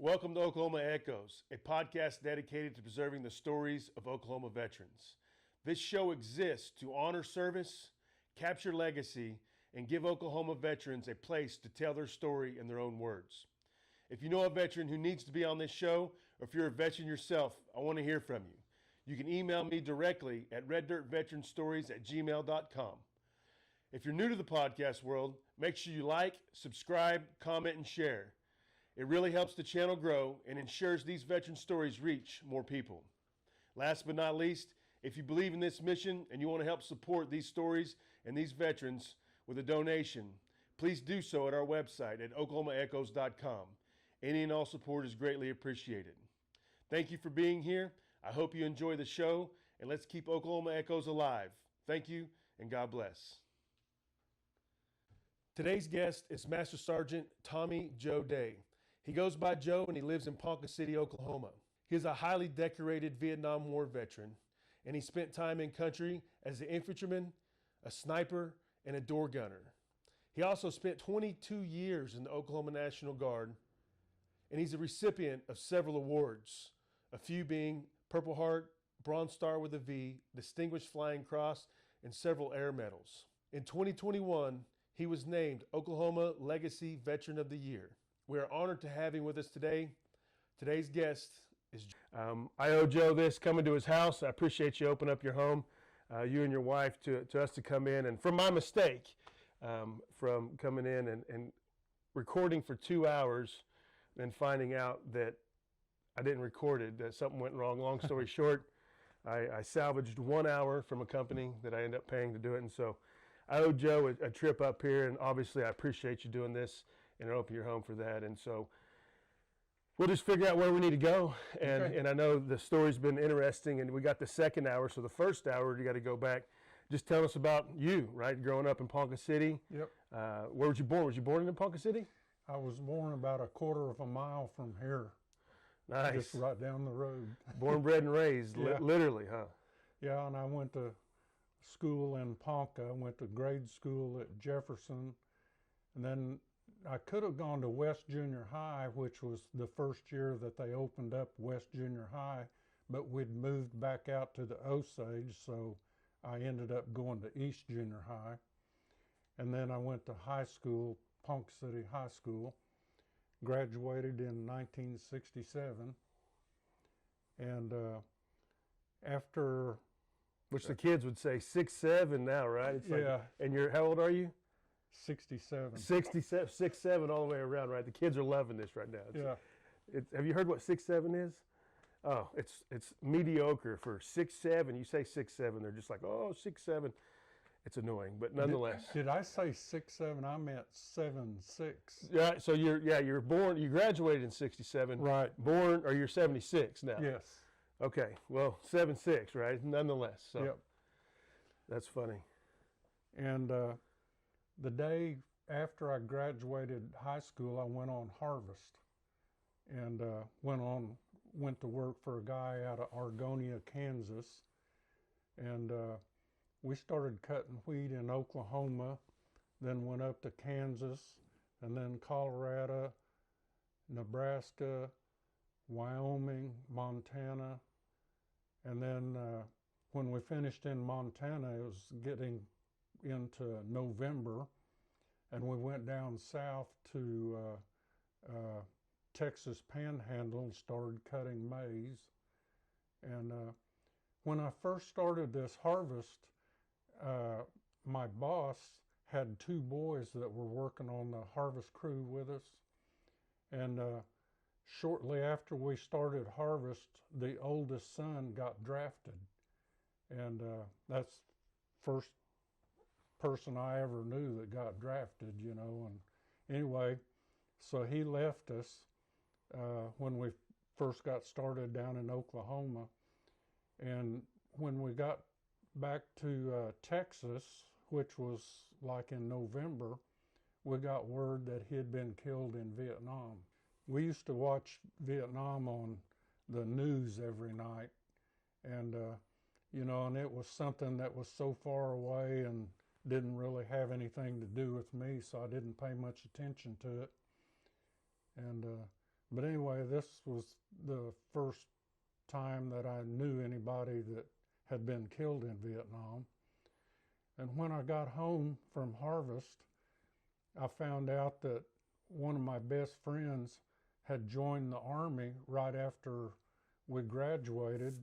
Welcome to Oklahoma Echoes, a podcast dedicated to preserving the stories of Oklahoma veterans. This show exists to honor service, capture legacy, and give Oklahoma veterans a place to tell their story in their own words. If you know a veteran who needs to be on this show, or if you're a veteran yourself, I want to hear from you. You can email me directly at reddirtveteranstories@gmail.com. If you're new to the podcast world, make sure you like, subscribe, comment, and share. It really helps the channel grow and ensures these veteran stories reach more people. Last but not least, if you believe in this mission and you want to help support these stories and these veterans with a donation, please do so at our website at oklahomaechoes.com. Any and all support is greatly appreciated. Thank you for being here. I hope you enjoy the show, and let's keep Oklahoma Echoes alive. Thank you, and God bless. Today's guest is Master Sergeant Tommy Joe Day. He goes by Joe, and he lives in Ponca City, Oklahoma. He is a highly decorated Vietnam War veteran, and he spent time in country as an infantryman, a sniper, and a door gunner. He also spent 22 years in the Oklahoma National Guard, and he's a recipient of several awards, a few being Purple Heart, Bronze Star with a V, Distinguished Flying Cross, and several air medals. In 2021, he was named Oklahoma Legacy Veteran of the Year. We are honored to have him with us today. Today's guest is I owe Joe this, coming to his house. I appreciate you opening up your home, you and your wife, to us to come in. And from my mistake, from coming in and recording for 2 hours and finding out that I didn't record it, that something went wrong. Long story short, I salvaged 1 hour from a company that I ended up paying to do it. And so I owe Joe a trip up here, and obviously I appreciate you doing this and open your home for that. And so we'll just figure out where we need to go. And Okay. and I know the story's been interesting, and we got the second hour. So the first hour, you got to go back. Just tell us about you, right? Growing up in Ponca City. Yep. Where was you born? Was you born in Ponca City? I was born about a quarter of a mile from here, Nice. just right down the road. Born, bred, and raised, Yeah. literally, huh? Yeah, and I went to school in Ponca. I went to grade school at Jefferson, and then I could have gone to West Junior High, which was the first year that they opened up West Junior High, but we'd moved back out to the Osage, so I ended up going to East Junior High. And then I went to high school, Ponca City High School, graduated in 1967, and after... Which the kids would say 6'7" now, right? It's Yeah. And you're, how old are you? 67. 67, 6'7" all the way around, right? The kids are loving this right now. Yeah. Have you heard what 6'7" is? Oh, it's mediocre for 6'7". You say 6'7", they're just like, oh, 6'7". It's annoying, but nonetheless. Did I say 6'7"? I meant 7'6". Yeah. So you're born. You graduated in 67. Right. Born, or you're 76 now. Yes. Okay. Well, 7'6", right? Nonetheless. So Yep. that's funny. And the day after I graduated high school, I went on harvest, and went to work for a guy out of Argonia, Kansas, and we started cutting wheat in Oklahoma, then went up to Kansas, and then Colorado, Nebraska, Wyoming, Montana, and then when we finished in Montana, it was getting into November, and we went down south to Texas Panhandle and started cutting maize. And when I first started this harvest, my boss had 2 boys that were working on the harvest crew with us, and shortly after we started harvest, the oldest son got drafted, and that's first person I ever knew that got drafted, you know. And anyway, so he left us when we first got started down in Oklahoma, and when we got back to Texas, which was like in November, we got word that he had been killed in Vietnam. We used to watch Vietnam on the news every night, and you know, and it was something that was so far away and didn't really have anything to do with me, so I didn't pay much attention to it. And But anyway, this was the first time that I knew anybody that had been killed in Vietnam. And when I got home from harvest, I found out that one of my best friends had joined the Army right after we graduated.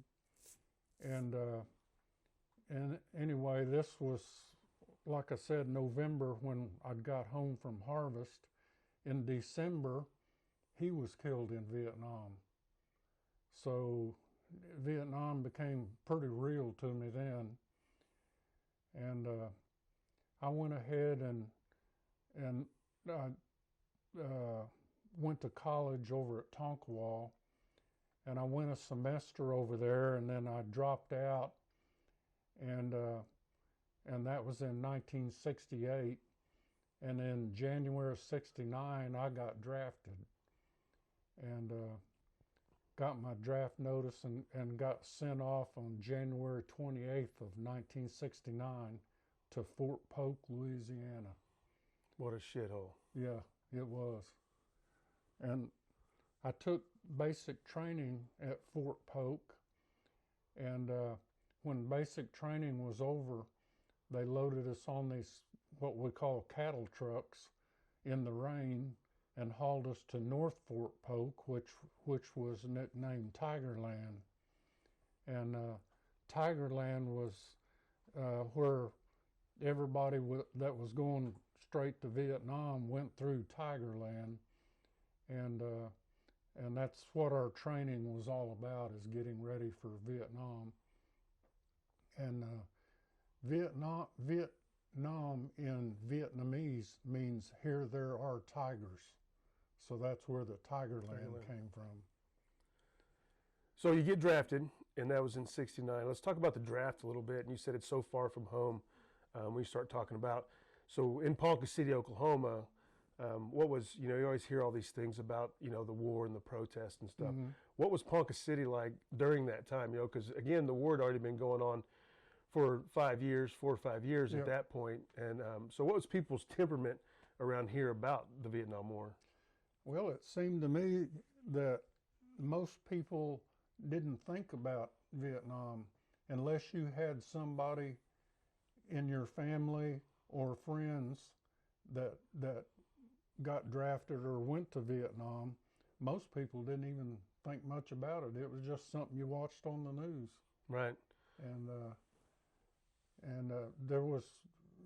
And anyway, this was, like I said, November when I got home from harvest. In December, he was killed in Vietnam. So Vietnam became pretty real to me then. And I went ahead and went to college over at Tonkawa, and I went a semester over there, and then I dropped out, and that was in 1968. And in January of '69, I got drafted, and got my draft notice and got sent off on January 28th of 1969 to Fort Polk, Louisiana. What a shithole. Yeah, it was. And I took basic training at Fort Polk, and when basic training was over, they loaded us on these, what we call cattle trucks, in the rain, and hauled us to North Fort Polk, which was nicknamed Tigerland. And Tigerland was where everybody that was going straight to Vietnam went through Tigerland, and that's what our training was all about, is getting ready for Vietnam. And Vietnam in Vietnamese means "here there are tigers." So that's where the Tigerland came from. So you get drafted, and that was in '69. Let's talk about the draft a little bit. And you said it's so far from home. We start talking about, so in Ponca City, Oklahoma, what was, you always hear all these things about, the war and the protests and stuff. Mm-hmm. What was Ponca City like during that time? Because again, the war had already been going on for 4 or 5 years at that point. And so what was people's temperament around here about the Vietnam War? Well, it seemed to me that most people didn't think about Vietnam unless you had somebody in your family or friends that got drafted or went to Vietnam. Most people didn't even think much about it. It was just something you watched on the news. Right. And there was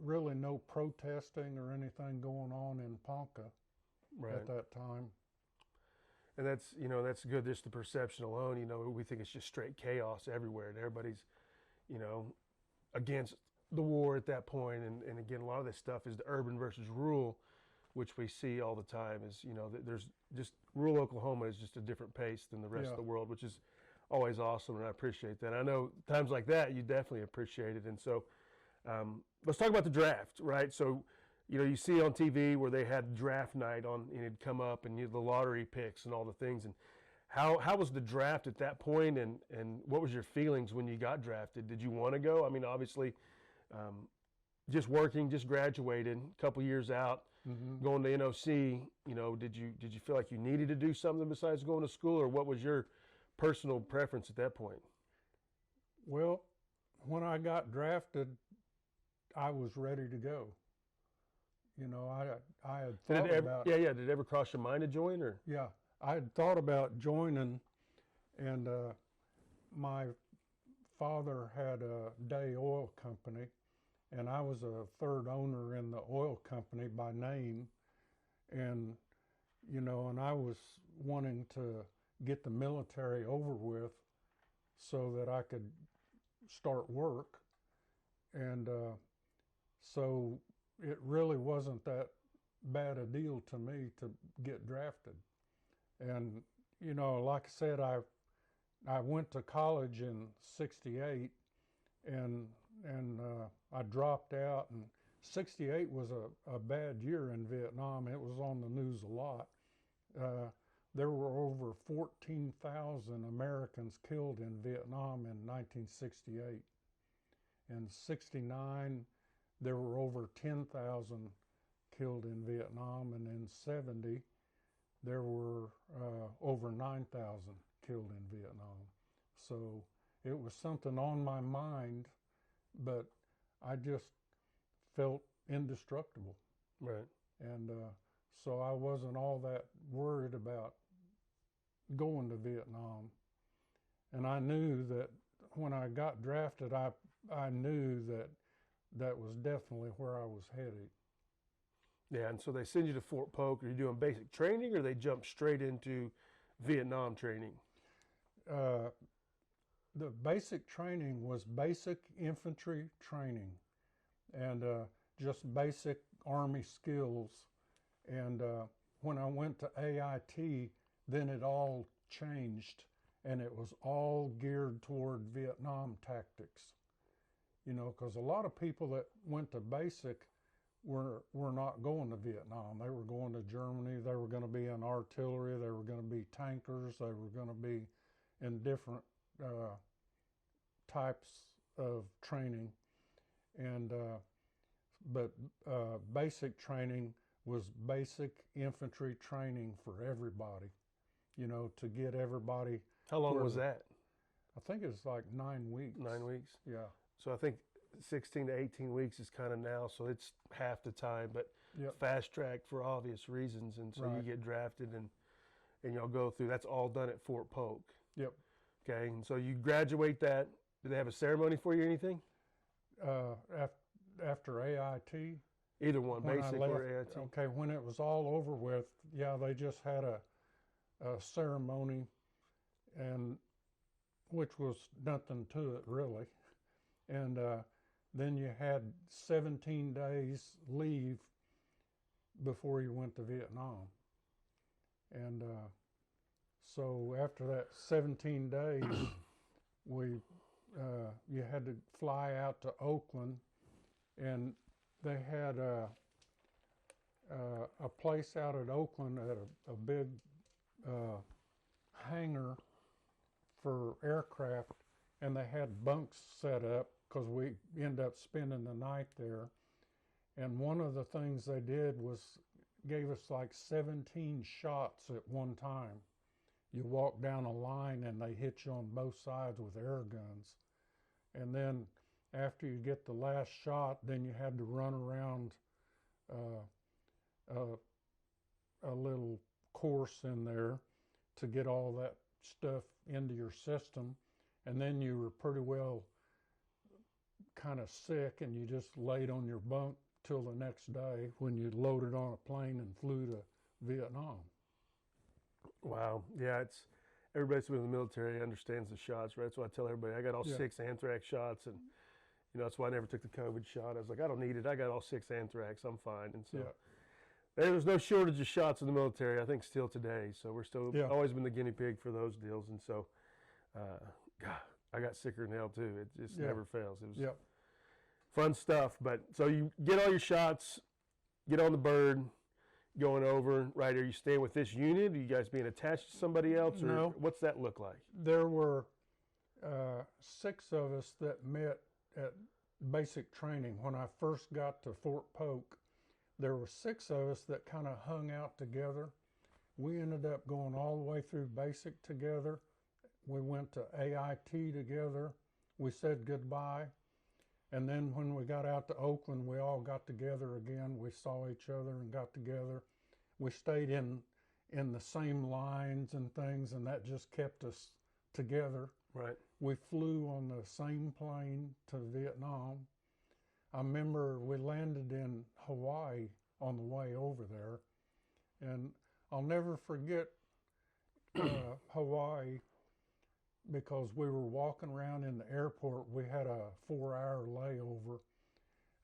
really no protesting or anything going on in Ponca at that time. And that's good. Just the perception alone, we think it's just straight chaos everywhere, and everybody's, against the war at that point. And again, a lot of this stuff is the urban versus rural, which we see all the time. Is that there's just rural Oklahoma is just a different pace than the rest of the world, which is always awesome, and I appreciate that. I know times like that you definitely appreciate it. And so let's talk about the draft, right? So you see on TV where they had draft night on, and it'd come up, and the lottery picks and all the things. And how was the draft at that point, and what was your feelings when you got drafted? Did you want to go? I mean, obviously, just working, just graduated, a couple years out, going to NOC. Did you feel like you needed to do something besides going to school, or what was your personal preference at that point? Well, when I got drafted, I was ready to go. I had thought about... Yeah, did it ever cross your mind to join, or? Yeah, I had thought about joining, and my father had a day oil company, and I was a third owner in the oil company by name, and I was wanting to get the military over with so that I could start work. And so it really wasn't that bad a deal to me to get drafted. And, like I said, I went to college in '68, and I dropped out. And '68 was a bad year in Vietnam. It was on the news a lot. There were over 14,000 Americans killed in Vietnam in 1968. In '69, there were over 10,000 killed in Vietnam, and in '70, there were over 9,000 killed in Vietnam. So it was something on my mind, but I just felt indestructible. Right. And so I wasn't all that worried about going to Vietnam. And I knew that when I got drafted, I knew that that was definitely where I was headed. Yeah, and so they send you to Fort Polk. Are you doing basic training, or they jump straight into Vietnam training? The basic training was basic infantry training, and just basic Army skills. And when I went to AIT, then it all changed, and it was all geared toward Vietnam tactics. You know, because a lot of people that went to basic were not going to Vietnam. They were going to Germany. They were going to be in artillery. They were going to be tankers. They were going to be in different types of training. And but basic training was basic infantry training for everybody, you know, to get everybody. How long was that? I think it was like 9 weeks. 9 weeks? Yeah. So I think 16 to 18 weeks is kind of now, so it's half the time, but Yep. fast track for obvious reasons. And so you Right. get drafted and y'all go through. That's all done at Fort Polk. Yep. Okay, and so you graduate that. Did they have a ceremony for you or anything? After AIT, Either one, when I basic left, or AIT. okay, when it was all over with, yeah, they just had a ceremony, and which was nothing to it really. And then you had 17 days leave before you went to Vietnam. And so after that 17 days, you had to fly out to Oakland, and they had a place out at Oakland at a big hangar for aircraft, and they had bunks set up because we ended up spending the night there. And one of the things they did was gave us like 17 shots at one time. You walk down a line and they hit you on both sides with air guns. And then after you get the last shot, then you had to run around a little course in there to get all that stuff into your system. And then you were pretty well kind of sick, and you just laid on your bunk till the next day when you loaded on a plane and flew to Vietnam. Wow. Yeah, it's everybody's been in the military understands the shots, right? So I tell everybody I got all 6 anthrax shots, and you know that's why I never took the COVID shot. I was like, I don't need it. I got all 6 anthrax. I'm fine. And so there's no shortage of shots in the military. I think still today. So we're still always been the guinea pig for those deals. And so, God, I got sicker than hell too. It just never fails. It was fun stuff. But so you get all your shots, get on the bird, going over, right? Are you staying with this unit? Are you guys being attached to somebody else? Or No. What's that look like? There were 6 of us that met at basic training. When I first got to Fort Polk, there were 6 of us that kind of hung out together. We ended up going all the way through basic together. We went to AIT together. We said goodbye. And then when we got out to Oakland, we all got together again. We saw each other and got together. We stayed in the same lines and things, and that just kept us together. Right. We flew on the same plane to Vietnam. I remember we landed in Hawaii on the way over there, and I'll never forget Hawaii, because we were walking around in the airport. We had a 4-hour layover,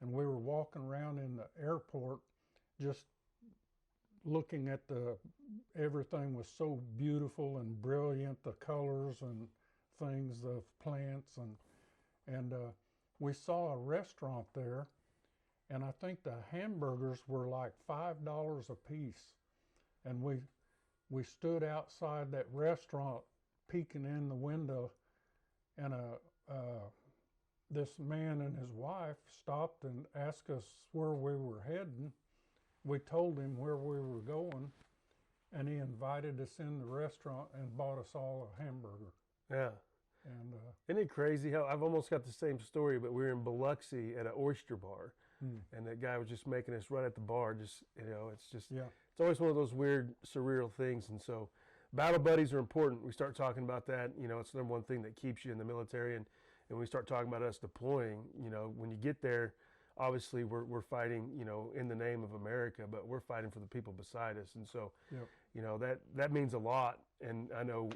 and we were walking around in the airport just looking at everything was so beautiful and brilliant, the colors and things of plants, and we saw a restaurant there, and I think the hamburgers were like $5 a piece, and we stood outside that restaurant peeking in the window, and this man and his wife stopped and asked us where we were heading. We told him where we were going, and he invited us in the restaurant and bought us all a hamburger. Yeah. And isn't it crazy how I've almost got the same story, but we were in Biloxi at an oyster bar, and that guy was just making us right at the bar. Just it's always one of those weird, surreal things. And so, battle buddies are important. We start talking about that. It's the number one thing that keeps you in the military. And we start talking about us deploying. When you get there, obviously we're fighting, in the name of America, but we're fighting for the people beside us. And so, that means a lot. And I know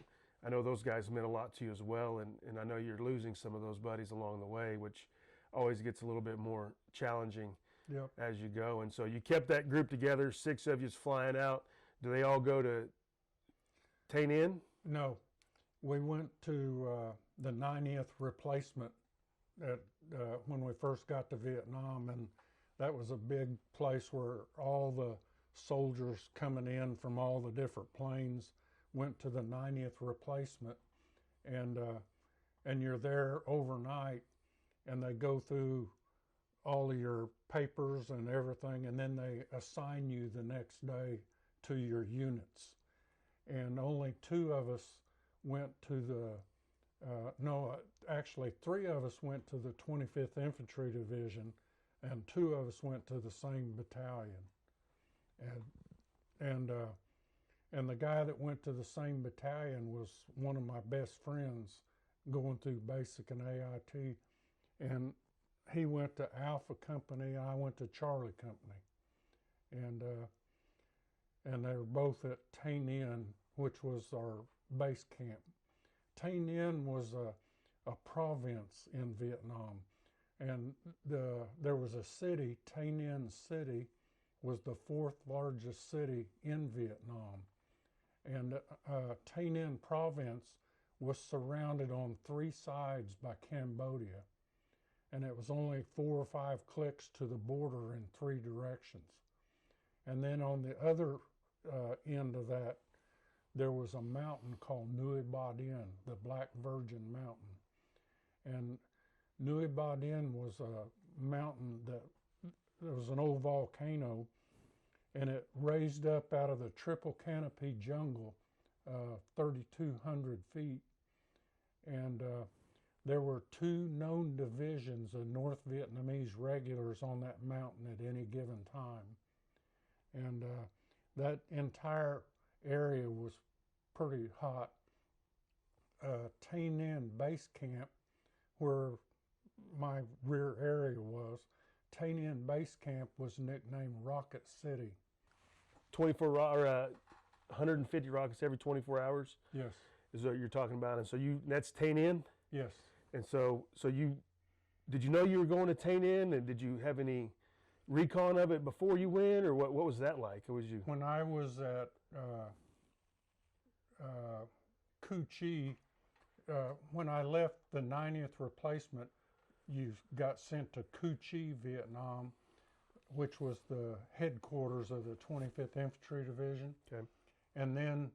those guys meant a lot to you as well, and I know you're losing some of those buddies along the way, which always gets a little bit more challenging as you go. And so you kept that group together, 6 of you's flying out. Do they all go to Tain In? No, we went to the 90th replacement when we first got to Vietnam, and that was a big place where all the soldiers coming in from all the different planes went to the 90th replacement, and you're there overnight, and they go through all of your papers and everything, and then they assign you the next day to your units. And only 2 of us went to actually 3 of us went to the 25th Infantry Division, and 2 of us went to the same battalion. And the guy that went to the same battalion was one of my best friends going through basic and AIT. And he went to Alpha Company, I went to Charlie Company. And they were both at Tain In, which was our base camp. Tain In was a province in Vietnam. And there was a city, Tain In City, was the 4th largest city in Vietnam. And Tain In province was surrounded on 3 sides by Cambodia. And it was only 4 or 5 clicks to the border in 3 directions. And then on the other end of that, there was a mountain called Nui Ba Dien, the Black Virgin Mountain. And Nui Ba Dien was a mountain there was an old volcano, and it raised up out of the triple canopy jungle, 3,200 feet. And there were 2 known divisions of North Vietnamese regulars on that mountain at any given time. And that entire area was pretty hot. Tain In Base Camp, where my rear area was, Tain In Base Camp was nicknamed Rocket City. 150 rockets every 24 hours? Yes. Is what you're talking about. And so that's Tain In? Yes. And so did you know you were going to Tain In, and did you have any recon of it before you went, or what was that like? When I was at Cu Chi, when I left the 90th replacement, you got sent to Cu Chi, Vietnam, which was the headquarters of the 25th Infantry Division. Okay. And then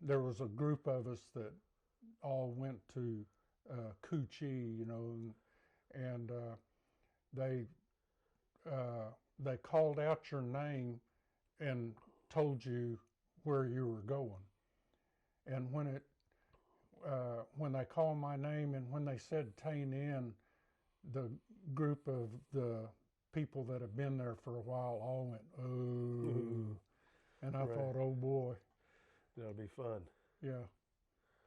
there was a group of us that all went to Cu Chi, and they called out your name and told you where you were going. And when they called my name and when they said Tain In, the group of the people that have been there for a while all went, "Oh," and I thought, "Oh boy, that'll be fun." Yeah.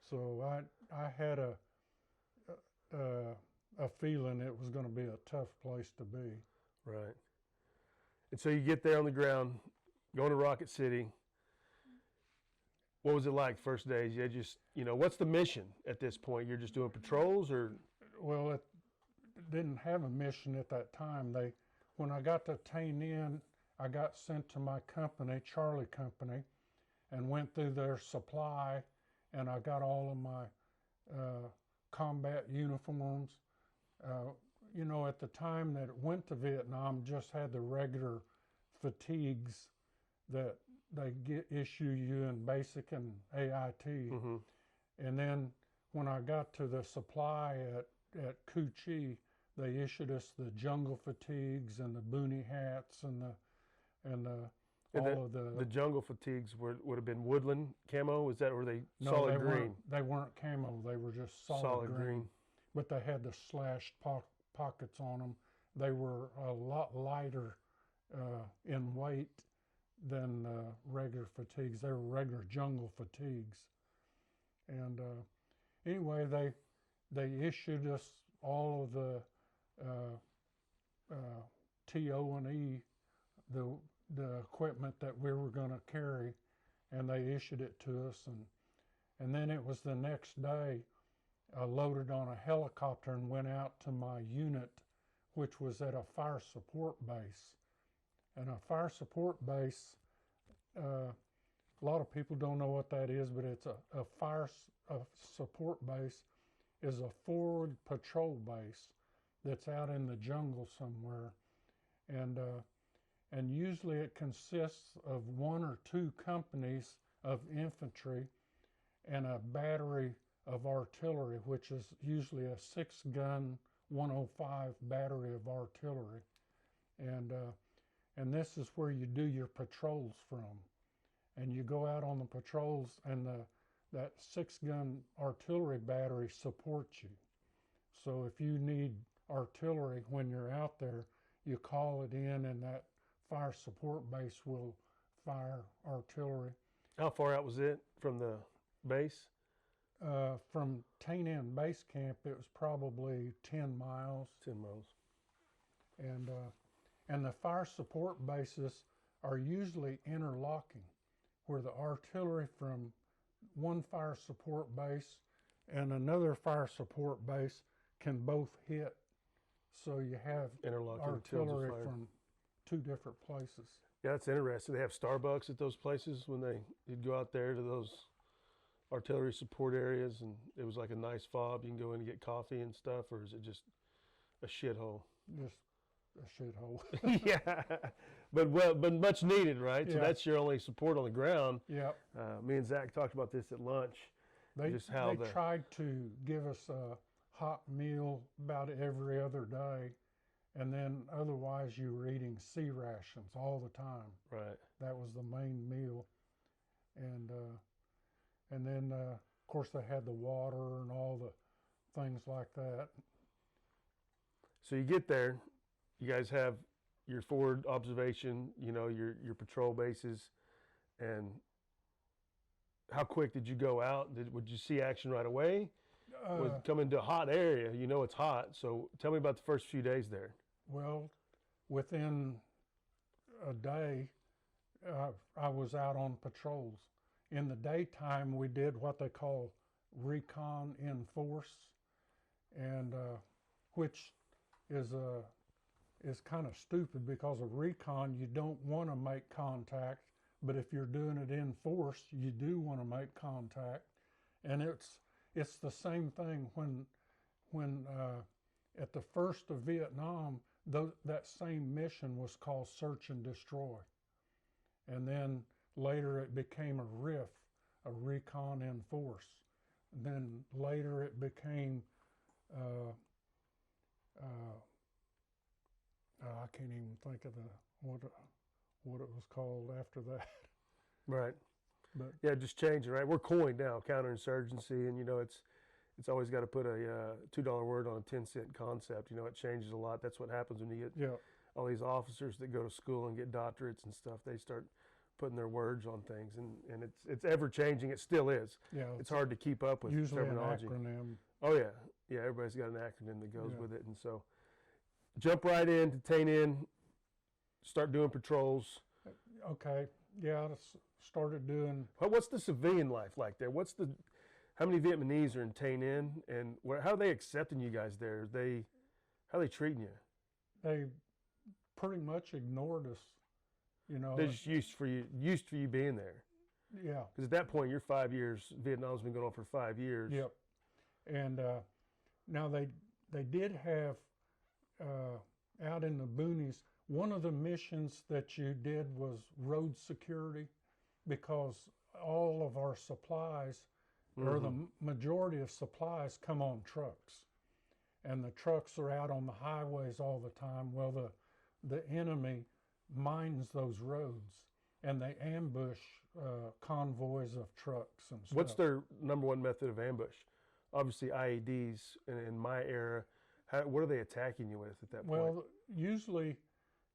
So I had a feeling it was going to be a tough place to be. Right. And so you get there on the ground, going to Rocket City. What was it like first days? You just, what's the mission at this point? You're just doing patrols, or? Well, it didn't have a mission at that time. When I got to Tain In, I got sent to my company, Charlie Company, and went through their supply, and I got all of my combat uniforms. At the time that it went to Vietnam, just had the regular fatigues that they issue you in basic and AIT. Mm-hmm. And then when I got to the supply at Cu Chi, they issued us the jungle fatigues and the boonie hats and the And all of the jungle fatigues would have been woodland camo. Was that, or were they solid green? They weren't camo. They were just solid green. But they had the slashed pockets on them. They were a lot lighter in weight than regular fatigues. They were regular jungle fatigues. And anyway, they issued us all of the TO&E, the equipment that we were going to carry, and they issued it to us. And then it was the next day, loaded on a helicopter and went out to my unit, which was at a fire support base. And a fire support base, a lot of people don't know what that is, but it's a fire support base is a forward patrol base that's out in the jungle somewhere. And usually it consists of 1 or 2 companies of infantry and a battery of artillery, which is usually a 6-gun 105 battery of artillery. And this is where you do your patrols from. And you go out on the patrols, and that 6-gun artillery battery supports you. So if you need artillery when you're out there, you call it in, and that fire support base will fire artillery. How far out was it from the base? From Tainan Base Camp, it was probably 10 miles. 10 miles. And the fire support bases are usually interlocking, where the artillery from one fire support base and another fire support base can both hit. So you have artillery from 2 different places. Yeah, that's interesting. They have Starbucks at those places when you'd go out there to those artillery support areas, and it was like a nice fob. You can go in and get coffee and stuff, or is it just a shithole? Just a shithole. Yeah, but much needed, right? Yeah. So that's your only support on the ground. Yep. Me and Zach talked about this at lunch. They tried to give us a hot meal about every other day, and then otherwise you were eating C rations all the time. Right. That was the main meal, and then of course they had the water and all the things like that. So you get there, you guys have your forward observation, your patrol bases, and how quick did you go out? Would you see action right away? Coming to a hot area, it's hot. So tell me about the first few days there. Well, within a day, I was out on patrols. In the daytime, we did what they call recon in force, and which is kind of stupid, because of recon, you don't want to make contact, but if you're doing it in force, you do want to make contact. And it's the same thing when at the first of Vietnam, that same mission was called Search and Destroy. And then later it became a RIF, a recon in force. And then later it became, I can't even think of what it was called after that. Right. But yeah, just changing, right? We're coined now, counterinsurgency, and it's always got to put a $2 word on a 10-cent concept. It changes a lot. That's what happens when you get all these officers that go to school and get doctorates and stuff. They start putting their words on things, and it's ever changing. It still is. Yeah, it's hard to keep up with usually terminology. An acronym. Oh yeah, everybody's got an acronym that goes with it, and so jump right in to Tainan, start doing patrols. Okay, yeah, started doing. What's the civilian life like there? How many Vietnamese are in Tainan, and how are they accepting you guys there? How are they treating you? They pretty much ignored us. They're just used for you being there. Yeah. Because at that point, you're 5 years. Vietnam's been going on for 5 years. Yep. And now they did have out in the boonies, one of the missions that you did was road security, because all of our supplies, or the majority of supplies, come on trucks. And the trucks are out on the highways all the time. Well, the enemy mines those roads. and they ambush convoys of trucks and stuff. What's their number one method of ambush? Obviously IEDs in my era. What are they attacking you with at that point? Well, usually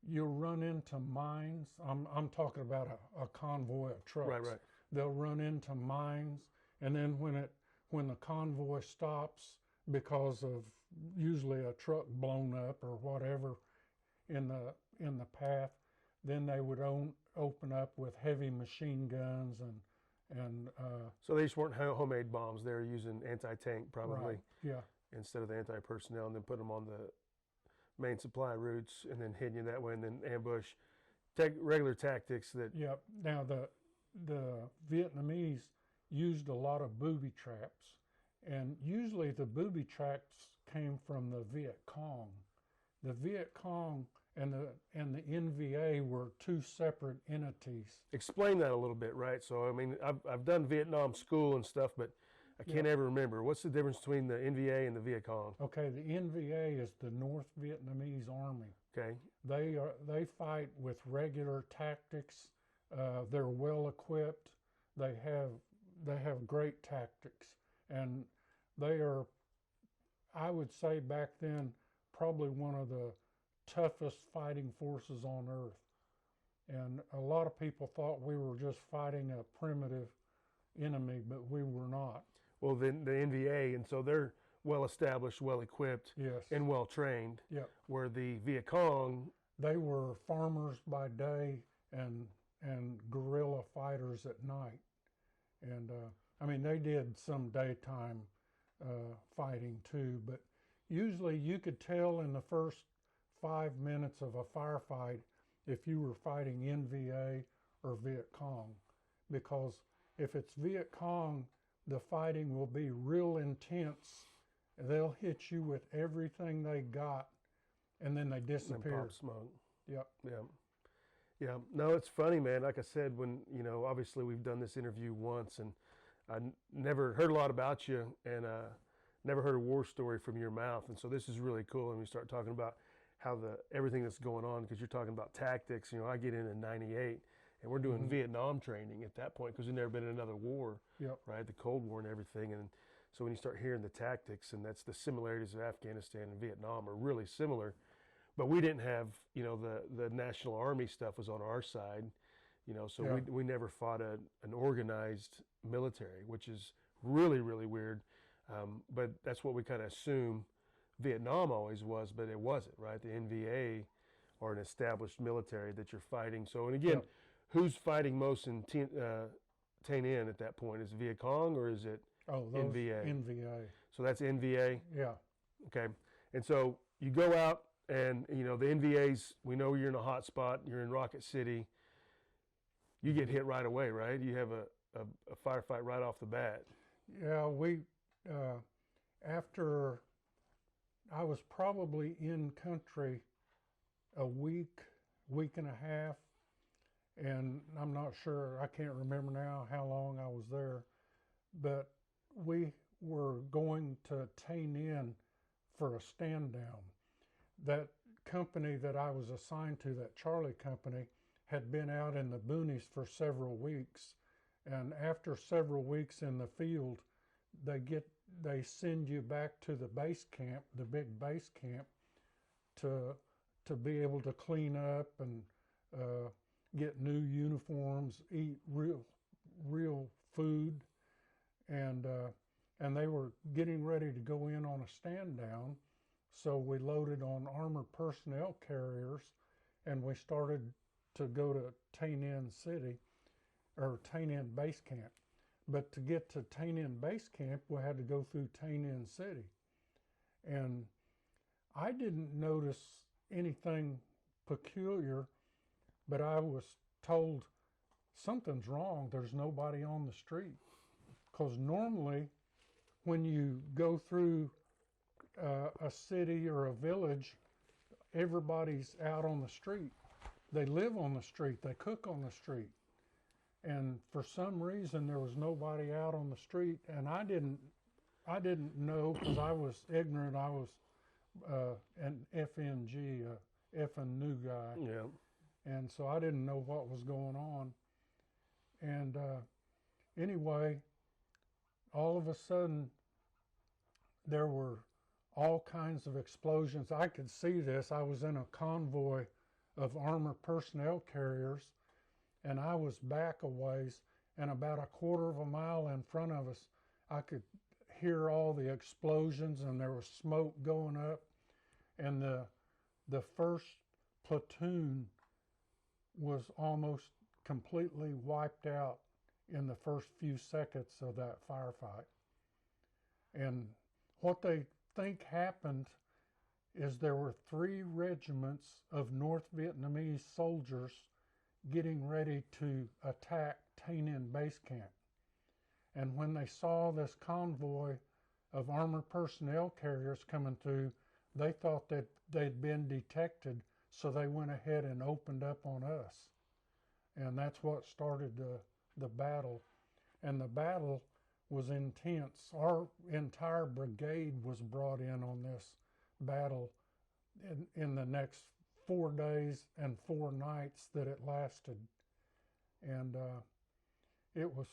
you'll run into mines. I'm talking about a convoy of trucks. Right. They'll run into mines, and then when the convoy stops because of usually a truck blown up or whatever in the path, then they would open up with heavy machine guns and so they just weren't homemade bombs. They were using anti-tank probably. Right. Yeah. Instead of the anti-personnel, and then put them on the main supply routes, and then hitting you that way, and then ambush. Regular tactics that. Yep. Now the Vietnamese used a lot of booby traps, and usually the booby traps came from the Viet Cong. The Viet Cong and the NVA were two separate entities. Explain that a little bit, right? So I mean, I've done Vietnam school and stuff, but I can't ever remember. What's the difference between the NVA and the Viet Cong? Okay, the NVA is the North Vietnamese Army. Okay. They fight with regular tactics. They're well equipped. They have great tactics, and they are, I would say back then, probably one of the toughest fighting forces on earth. And a lot of people thought we were just fighting a primitive enemy, but we were not. Well, then the NVA, and so they're well established, well equipped, Yes. and well trained. Yep. Where the Viet Cong, They were farmers by day and guerrilla fighters at night. And I mean, they did some daytime fighting too, but usually you could tell in the first 5 minutes of a firefight if you were fighting NVA or Viet Cong, because if it's Viet Cong, the fighting will be real intense. They'll hit you with everything they got, and then they disappear. and pop smoke. Yep. Yeah. No, it's funny, man. Like I said, when, obviously we've done this interview once, and I never heard a lot about you, and never heard a war story from your mouth. And so this is really cool. And we start talking about how everything that's going on, because you're talking about tactics. I get in '98, and we're doing Vietnam training at that point, because we've never been in another war, Yep. right? The Cold War and everything. And so when you start hearing the tactics, and that's the similarities of Afghanistan and Vietnam are really similar. But we didn't have, the National Army stuff was on our side, so Yeah. we never fought an organized military, which is really, really weird. But that's what we kind of assume Vietnam always was, but it wasn't, right? The NVA are an established military that you're fighting. So, and again, who's fighting most in Tay Ninh at that point? Is it Viet Cong or is it NVA? NVA. So that's NVA? Yeah. Okay. And so you go out, and, the NVAs, we know you're in a hot spot. You're in Rocket City. You get hit right away, right? You have a firefight right off the bat. Yeah, after I was probably in country a week and a half, and I'm not sure, I can't remember now how long I was there, but we were going to Tay Ninh for a stand down. That company that I was assigned to, that Charlie company, had been out in the boonies for several weeks, and after several weeks in the field, they send you back to the base camp, the big base camp, to be able to clean up and get new uniforms, eat real food, and they were getting ready to go in on a stand down. So we loaded on armored personnel carriers, and we started to go to Tay Ninh City, or Tay Ninh Base Camp. But to get to Tay Ninh Base Camp, we had to go through Tay Ninh City. And I didn't notice anything peculiar, but I was told something's wrong. There's nobody on the street. Because normally when you go through a city or a village, everybody's out on the street. They live on the street. They cook on the street. And for some reason, there was nobody out on the street, and I didn't know, because I was ignorant. I was an FNG, effing new guy. Yeah. And so I didn't know what was going on. And anyway, all of a sudden, there were all kinds of explosions. I could see this. I was in a convoy of armored personnel carriers, and I was back a ways, and about a quarter of a mile in front of us, I could hear all the explosions, and there was smoke going up. And the first platoon was almost completely wiped out in the first few seconds of that firefight. And what they think happened is there were 3 regiments of North Vietnamese soldiers getting ready to attack Tay Ninh base camp. And when they saw this convoy of armored personnel carriers coming through, they thought that they'd been detected, so they went ahead and opened up on us. And that's what started the battle. And the battle was intense. Our entire brigade was brought in on this battle in the next 4 days and 4 nights that it lasted. And it was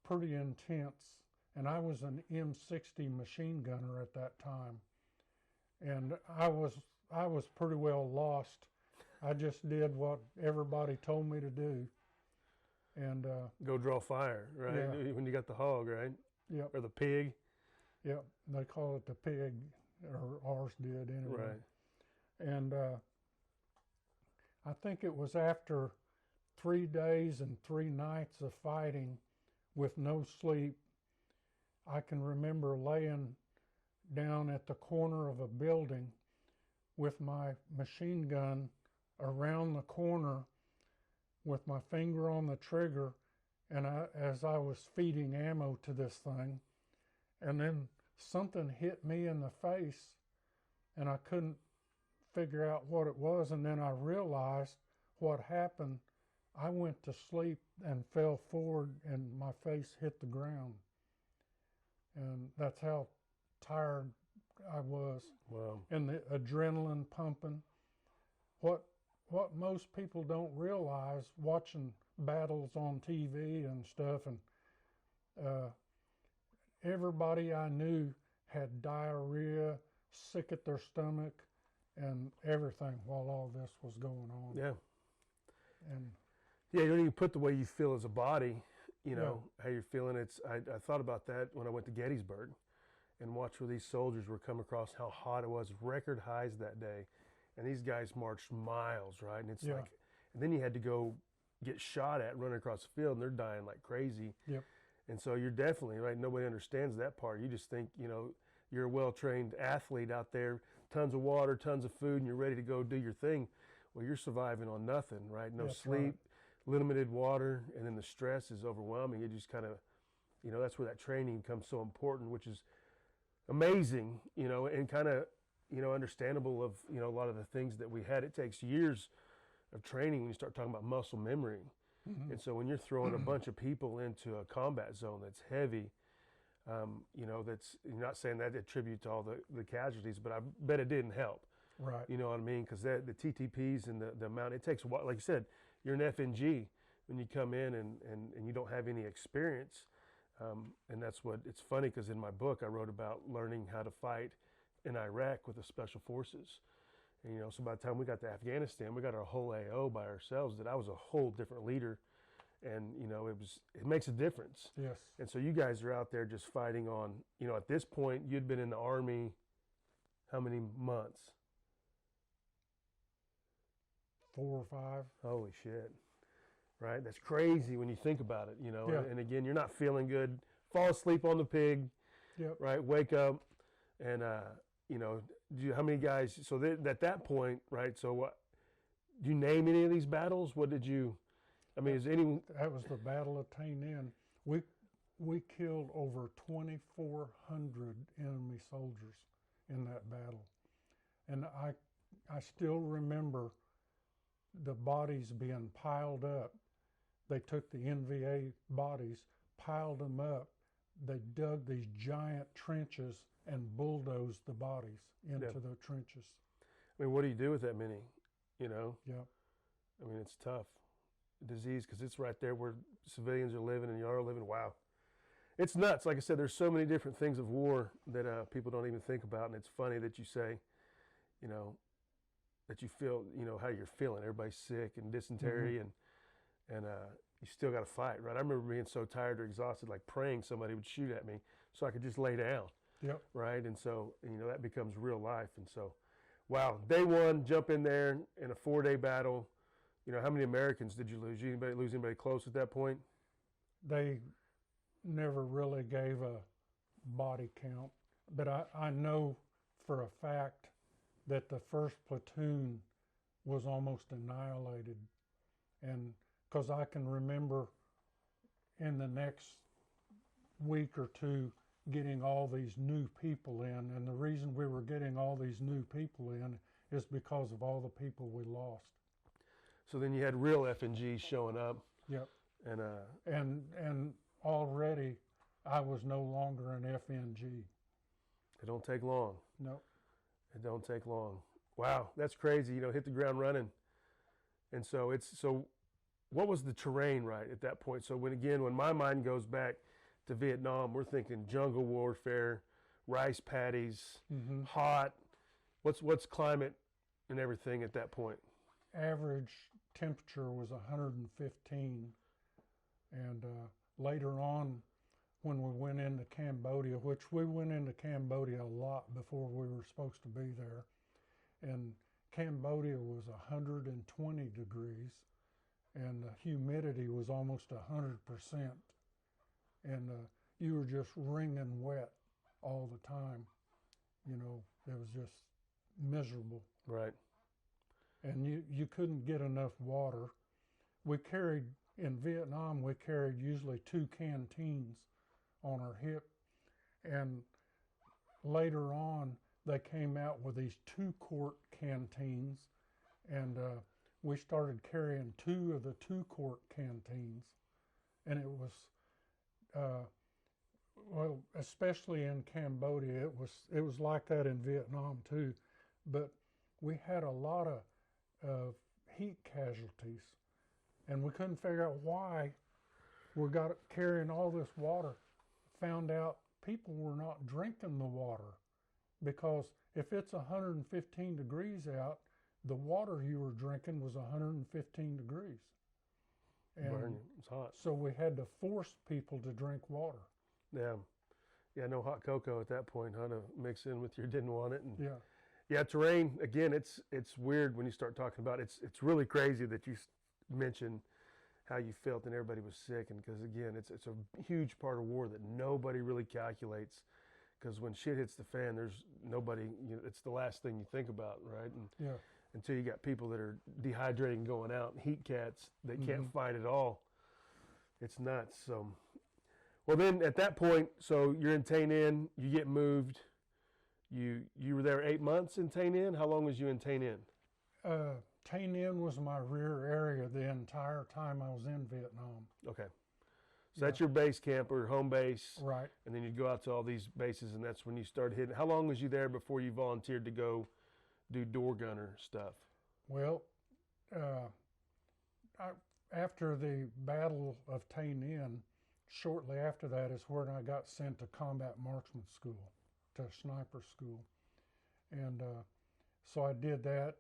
pretty intense. And I was an M60 machine gunner at that time. And I was pretty well lost. I just did what everybody told me to do. And go draw fire, right? Yeah. When you got the hog, right? Yep. Or the pig. Yep. They call it the pig, or ours did anyway. Right. And I think it was after 3 days and 3 nights of fighting with no sleep, I can remember laying down at the corner of a building with my machine gun around the corner with my finger on the trigger, and as I was feeding ammo to this thing, and then something hit me in the face, and I couldn't figure out what it was, and then I realized what happened. I went to sleep and fell forward, and my face hit the ground. And that's how tired I was. Wow. And the adrenaline pumping. What most people don't realize, watching battles on TV and stuff, and everybody I knew had diarrhea, sick at their stomach, and everything while all this was going on. Yeah. And yeah, you don't even put the way you feel as a body, you know, how you're feeling. I thought about that when I went to Gettysburg and watched where these soldiers were come across, how hot it was, record highs that day. And these guys marched miles, right? And it's like, and then you had to go get shot at running across the field, and they're dying like crazy. Yep. And so you're definitely, right, nobody understands that part. You just think, you know, you're a well-trained athlete out there, tons of water, tons of food, and you're ready to go do your thing. Well, you're surviving on nothing, right? No sleep, limited water, and then the stress is overwhelming. It just kind of, you know, that's where that training becomes so important, which is amazing, you know, and kind of, you know, understandable of, you know, a lot of the things that we had. It takes years of training when you start talking about muscle memory. Mm-hmm. And so when you're throwing a bunch of people into a combat zone that's heavy, you know, that's, you're not saying that attribute to all the casualties, but I bet it didn't help. Right. You know what I mean? Because the TTPs and the amount, it takes a while. Like you said, you're an FNG when you come in and you don't have any experience. And that's what, it's funny because in my book I wrote about learning how to fight in Iraq with the special forces. And, you know, so by the time we got to Afghanistan, we got our whole AO by ourselves, that I was a whole different leader. And, you know, it makes a difference. Yes. And so you guys are out there just fighting on, you know, at this point, you'd been in the Army how many months? 4 or 5. Holy shit. Right? That's crazy when you think about it, you know. Yeah. And again, you're not feeling good. Fall asleep on the pig. Yep. Right? Wake up. And, you know, how many guys, so at that point, right, so what, do you name any of these battles? What did you, I mean, is anyone? That was the Battle of Tay Ninh. We killed over 2,400 enemy soldiers in that battle. And I still remember the bodies being piled up. They took the NVA bodies, piled them up. They dug these giant trenches and bulldozed the bodies into the trenches. I mean, what do you do with that many, you know? Yeah. I mean, it's tough. Disease, because it's right there where civilians are living and y'all are living. Wow. It's nuts. Like I said, there's so many different things of war that people don't even think about. And it's funny that you say, you know, that you feel, you know, how you're feeling. Everybody's sick and dysentery, and you still got to fight, right? I remember being so tired or exhausted, like praying somebody would shoot at me so I could just lay down. Yep. Right. And so, you know, that becomes real life. And so, wow, day one, jump in there in a 4-day battle. You know, how many Americans did you lose? You lose anybody close at that point? They never really gave a body count, but I know for a fact that the first platoon was almost annihilated. And because I can remember in the next week or two getting all these new people in, and the reason we were getting all these new people in is because of all the people we lost. So then you had real F&Gs showing up. Yep. And already I was no longer an FNG. It don't take long. No. It don't take long. Wow, that's crazy. You know, hit the ground running. And so what was the terrain right at that point? So when my mind goes back to Vietnam, we're thinking jungle warfare, rice paddies, hot. What's climate and everything at that point? Average temperature was 115, and later on when we went into Cambodia, which we went into Cambodia a lot before we were supposed to be there, and Cambodia was 120 degrees and the humidity was almost 100%, and you were just wringing wet all the time. You know, it was just miserable. Right. And you couldn't get enough water. In Vietnam, we carried usually 2 canteens on our hip. And later on, they came out with these 2-quart canteens. And we started carrying 2 of the 2-quart canteens. And it was, well, especially in Cambodia, it was like that in Vietnam too. But we had a lot of heat casualties, and we couldn't figure out why we got carrying all this water. Found out people were not drinking the water, because if it's 115 degrees out, the water you were drinking was 115 degrees. And burn, it's hot. So we had to force people to drink water. Yeah, no hot cocoa at that point, huh, to mix in with your didn't want it. And yeah. Yeah, terrain, again, it's weird when you start talking about it. It's really crazy that you mentioned how you felt and everybody was sick, and because again, it's a huge part of war that nobody really calculates, because when shit hits the fan, there's nobody, you know, it's the last thing you think about, right? And Yeah. until you got people that are dehydrating, going out, and heat cats that can't fight at all, it's nuts. So, well then at that point, so you're in Tay Ninh, you get moved. You were there 8 months in Tay Ninh? How long was you in Tay Ninh? Tay Ninh was my rear area the entire time I was in Vietnam. Okay. So that's your base camp or home base. Right. And then you'd go out to all these bases, and that's when you started hitting. How long was you there before you volunteered to go do door gunner stuff? Well, after the Battle of Tay Ninh, shortly after that is when I got sent to combat marksman school, to sniper school. And so I did that.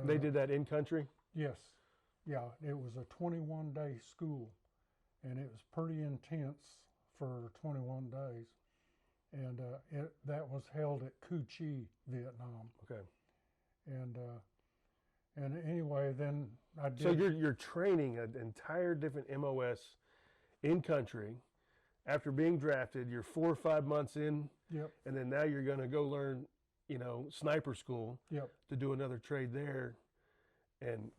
They did that in country? Yes. Yeah, it was a 21-day school, and it was pretty intense for 21 days. And that was held at Cu Chi, Vietnam. Okay. And anyway, then I did. So you're training an entire different MOS in country. After being drafted, you're 4 or 5 months in. Yep. And then now you're going to go learn, you know, sniper school. Yep. To do another trade there. And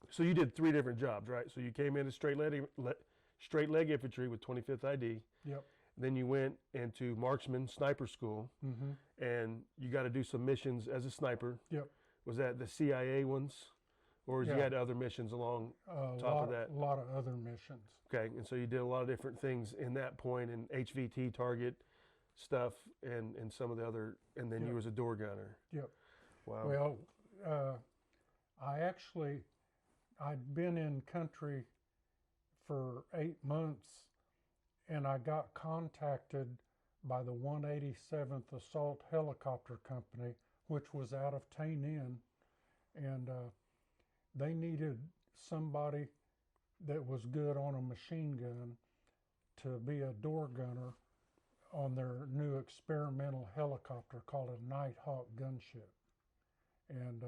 so you did 3 different jobs, right? So you came into straight leg infantry with 25th ID. Yep. Then you went into marksman sniper school, and you got to do some missions as a sniper. Yep. Was that the CIA ones, or you had other missions along top of that? A lot of other missions. Okay, and so you did a lot of different things in that point, and HVT target stuff, and some of the other, and then you was a door gunner. Yep. Wow. Well, I actually I'd been in country for 8 months, and I got contacted by the 187th Assault Helicopter Company, which was out of Tainan, and they needed somebody that was good on a machine gun to be a door gunner on their new experimental helicopter called a Nighthawk gunship. And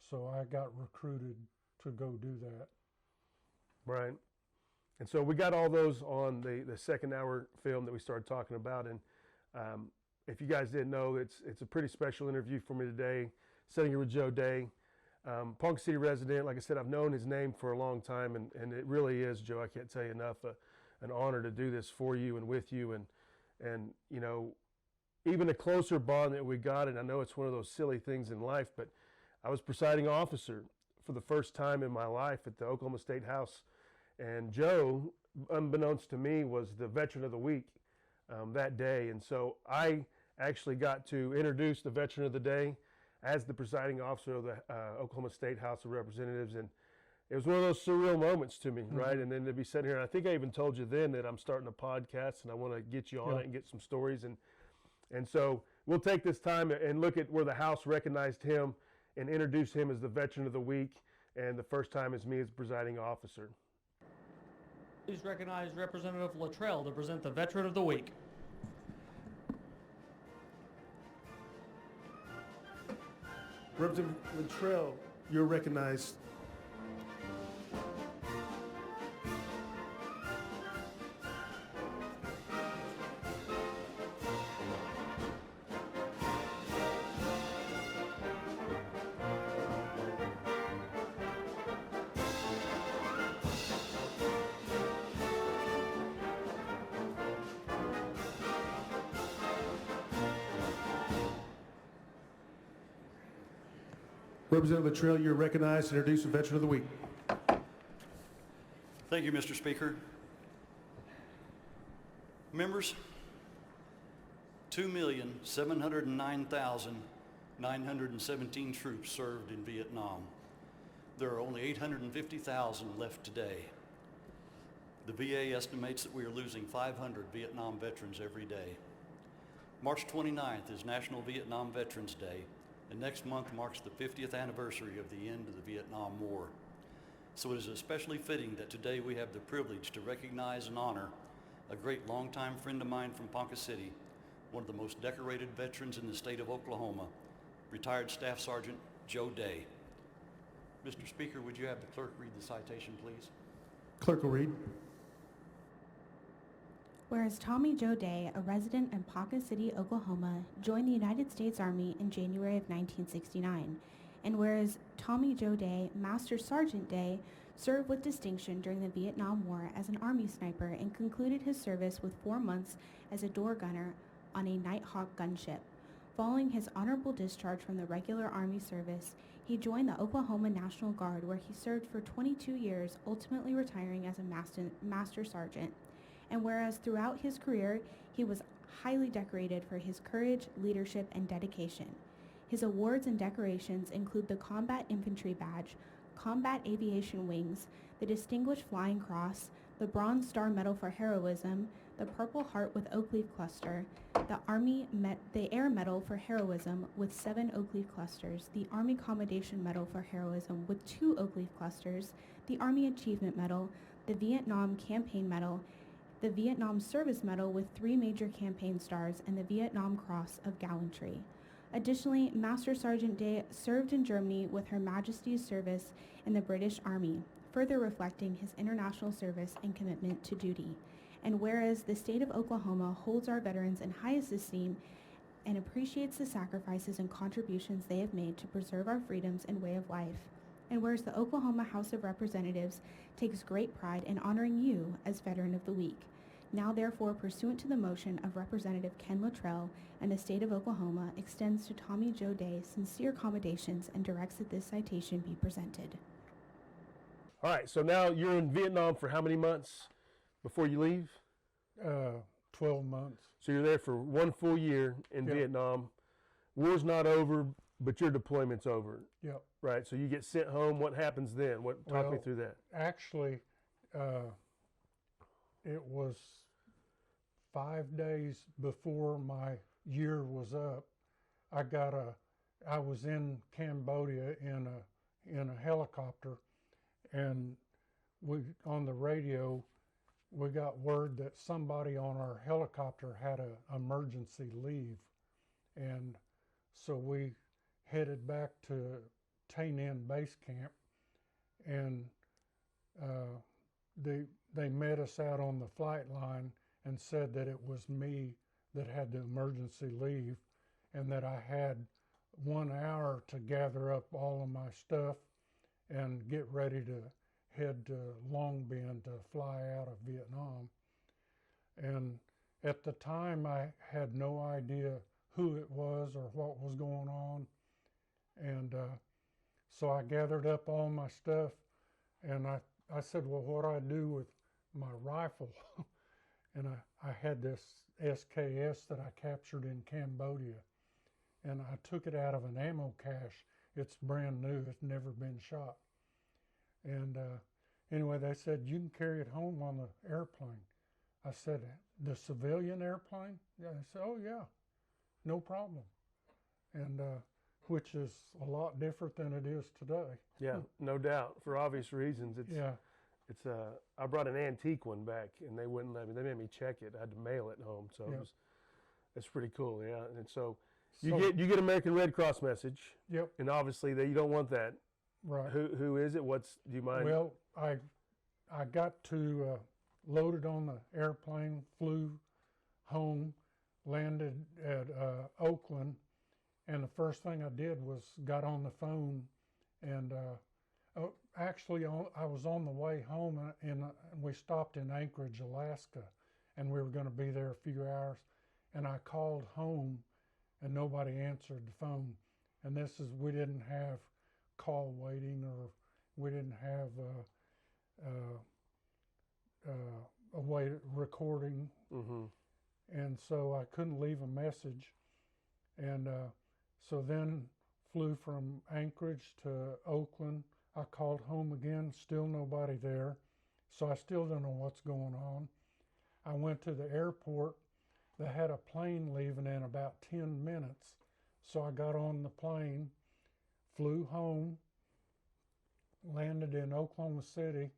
so I got recruited to go do that. Right. And so we got all those on the second hour film that we started talking about. And if you guys didn't know, it's a pretty special interview for me today, sitting here with Joe Day, Ponca City resident. Like I said, I've known his name for a long time, and it really is, Joe, I can't tell you enough, an honor to do this for you and with you. And you know, even a closer bond that we got, and I know it's one of those silly things in life, but I was presiding officer for the first time in my life at the Oklahoma State House. And Joe, unbeknownst to me, was the Veteran of the Week that day. And so I actually got to introduce the Veteran of the Day as the presiding officer of the Oklahoma State House of Representatives. And it was one of those surreal moments to me, right? And then to be sitting here, and I think I even told you then that I'm starting a podcast and I want to get you on it and get some stories. And so we'll take this time and look at where the House recognized him and introduce him as the Veteran of the Week. And the first time is me as presiding officer. Please recognize Representative Luttrell to present the Veteran of the Week. Representative Luttrell, you're recognized. Representative Luttrell, you're recognized to introduce the Veteran of the Week. Thank you, Mr. Speaker. Members, 2,709,917 troops served in Vietnam. There are only 850,000 left today. The VA estimates that we are losing 500 Vietnam veterans every day. March 29th is National Vietnam Veterans Day, and next month marks the 50th anniversary of the end of the Vietnam War. So it is especially fitting that today we have the privilege to recognize and honor a great longtime friend of mine from Ponca City, one of the most decorated veterans in the state of Oklahoma, retired Staff Sergeant Joe Day. Mr. Speaker, would you have the clerk read the citation, please? Clerk will read. Whereas Tommy Joe Day, a resident in Ponca City, Oklahoma, joined the United States Army in January of 1969, and whereas Tommy Joe Day, Master Sergeant Day, served with distinction during the Vietnam War as an Army sniper and concluded his service with 4 months as a door gunner on a Nighthawk gunship. Following his honorable discharge from the regular Army service, he joined the Oklahoma National Guard, where he served for 22 years, ultimately retiring as a Master Sergeant. And whereas throughout his career, he was highly decorated for his courage, leadership, and dedication. His awards and decorations include the Combat Infantry Badge, Combat Aviation Wings, the Distinguished Flying Cross, the Bronze Star Medal for Heroism, the Purple Heart with Oak Leaf Cluster, the Air Medal for Heroism with 7 oak leaf clusters, the Army Commendation Medal for Heroism with 2 oak leaf clusters, the Army Achievement Medal, the Vietnam Campaign Medal, the Vietnam Service Medal with 3 major campaign stars, and the Vietnam Cross of Gallantry. Additionally, Master Sergeant Day served in Germany with Her Majesty's service in the British Army, further reflecting his international service and commitment to duty. And whereas the state of Oklahoma holds our veterans in highest esteem and appreciates the sacrifices and contributions they have made to preserve our freedoms and way of life, and whereas the Oklahoma House of Representatives takes great pride in honoring you as Veteran of the Week. Now therefore, pursuant to the motion of Representative Ken Luttrell, and the state of Oklahoma extends to Tommy Joe Day sincere commendations and directs that this citation be presented. All right, so now you're in Vietnam for how many months before you leave? 12 months. So you're there for 1 full year in Vietnam. War's not over, But your deployment's over, Yep. right? So you get sent home. What happens then? Talk me Well, through that. Actually, it was 5 days before my year was up. I was in Cambodia in a helicopter, and on the radio we got word that somebody on our helicopter had an emergency leave, and so we headed back to Tay Ninh base camp, and they met us out on the flight line and said that it was me that had the emergency leave, and that I had 1 hour to gather up all of my stuff and get ready to head to Long Binh to fly out of Vietnam. And at the time, I had no idea who it was or what was going on. And so I gathered up all my stuff, and I said, well, what do I do with my rifle? And I had this SKS that I captured in Cambodia, and I took it out of an ammo cache. It's brand new. It's never been shot. And anyway, they said, you can carry it home on the airplane. I said, the civilian airplane? Yeah. They said, oh, yeah, no problem. And which is a lot different than it is today. Yeah, no doubt. For obvious reasons. Yeah. I brought an antique one back, and they wouldn't let me. They made me check it. I had to mail it home, so Yep. it's pretty cool. Yeah, and so you get American Red Cross message. Yep. And obviously you don't want that. Right. Who is it? Do you mind? Well, I got to loaded on the airplane, flew home, landed at Oakland, and the first thing I did was got on the phone, and actually I was on the way home, and we stopped in Anchorage, Alaska, and we were going to be there a few hours, and I called home, and nobody answered the phone, and we didn't have call waiting, or we didn't have a way recording, and so I couldn't leave a message, and so then flew from Anchorage to Oakland. I called home again, still nobody there, so I still don't know what's going on. I went to the airport. They had a plane leaving in about 10 minutes, so I got on the plane, flew home, landed in Oklahoma City,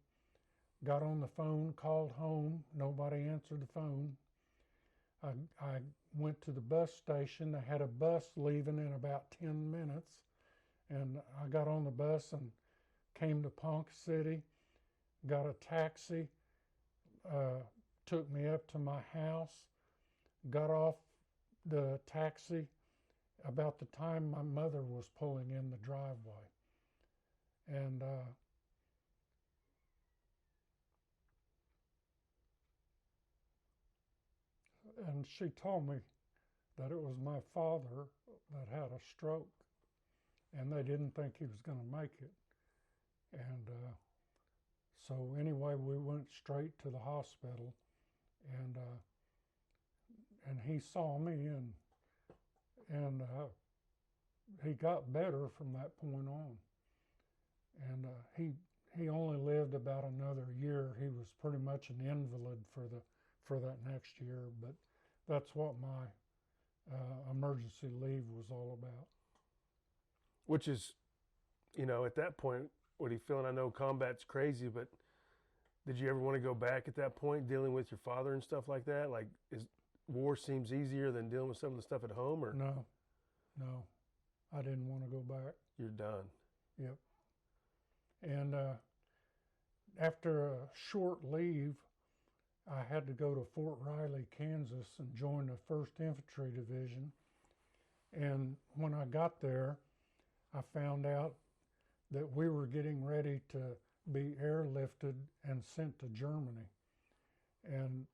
got on the phone, called home, nobody answered the phone. I went to the bus station. They had a bus leaving in about 10 minutes, and I got on the bus and came to Ponca City, got a taxi, took me up to my house, got off the taxi about the time my mother was pulling in the driveway. And she told me that it was my father that had a stroke, and they didn't think he was going to make it. And so anyway, we went straight to the hospital, and he saw me, and he got better from that point on. And he only lived about another year. He was pretty much an invalid for that next year, but that's what my emergency leave was all about. Which is, at that point, what are you feeling? I know combat's crazy, but did you ever want to go back at that point, dealing with your father and stuff like that? Like, war seems easier than dealing with some of the stuff at home, or? No, I didn't want to go back. You're done. Yep. And after a short leave, I had to go to Fort Riley, Kansas, and join the 1st Infantry Division. And when I got there, I found out that we were getting ready to be airlifted and sent to Germany. And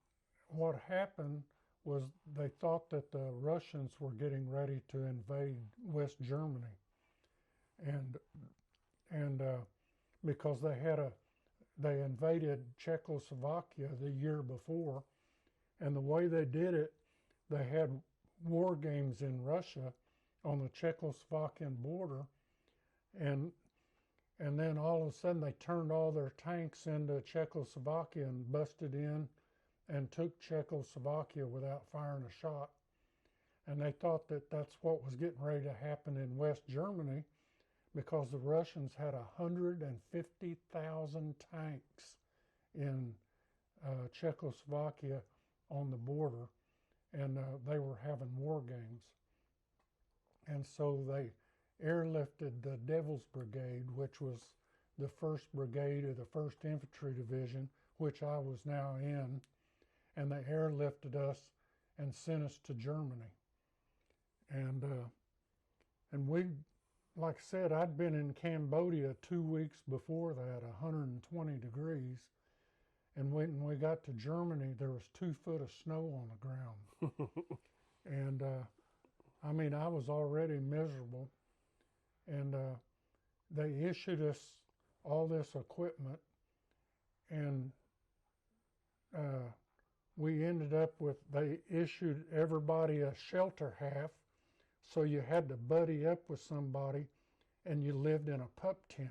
what happened was they thought that the Russians were getting ready to invade West Germany. And because they invaded Czechoslovakia the year before, and the way they did it, they had war games in Russia, on the Czechoslovakian border, and then all of a sudden they turned all their tanks into Czechoslovakia and busted in and took Czechoslovakia without firing a shot. And they thought that that's what was getting ready to happen in West Germany, because the Russians had 150,000 tanks in Czechoslovakia on the border, and they were having war games. And so they airlifted the Devil's Brigade, which was the 1st Brigade of the 1st Infantry Division, which I was now in, and they airlifted us and sent us to Germany. And we, like I said, I'd been in Cambodia 2 weeks before that, 120 degrees. And when we got to Germany, there was 2 foot of snow on the ground. And I mean, I was already miserable. And they issued us all this equipment, and we ended up with, they issued everybody a shelter half, so you had to buddy up with somebody, and you lived in a pup tent.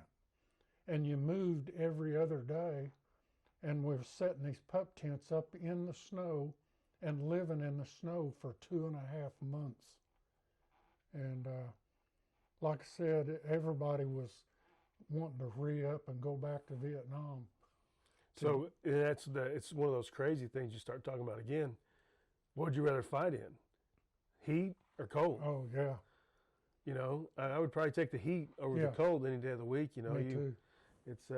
And you moved every other day, and we were setting these pup tents up in the snow and living in the snow for 2.5 months. And like I said, everybody was wanting to re-up and go back to Vietnam. So it's one of those crazy things you start talking about again. What would you rather fight in? Heat or cold? Oh, yeah. You know, I would probably take the heat over Yeah. the cold any day of the week. You know, Me too. It's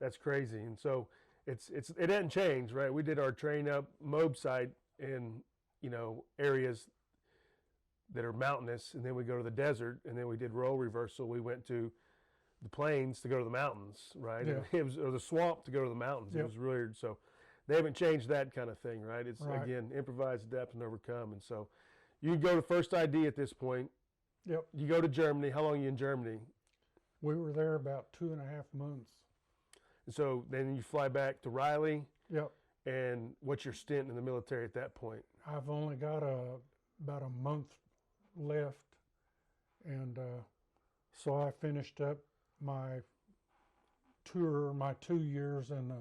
that's crazy. And so it hasn't changed, right? We did our train up mob site in, you know, areas that are mountainous, and then we go to the desert, and then we did role reversal. We went to the plains to go to the mountains, right? Yeah. It was, or the swamp to go to the mountains. Yep. It was weird. So they haven't changed that kind of thing, right? It's Right. again, improvise, adapt, and overcome. And so you go to first ID at this point. Yep. You go to Germany. How long are you in Germany? We were there about 2.5 months. And so then you fly back to Riley. Yep. And what's your stint in the military at that point? I've only got about a month left, and so I finished up my tour, my 2 years in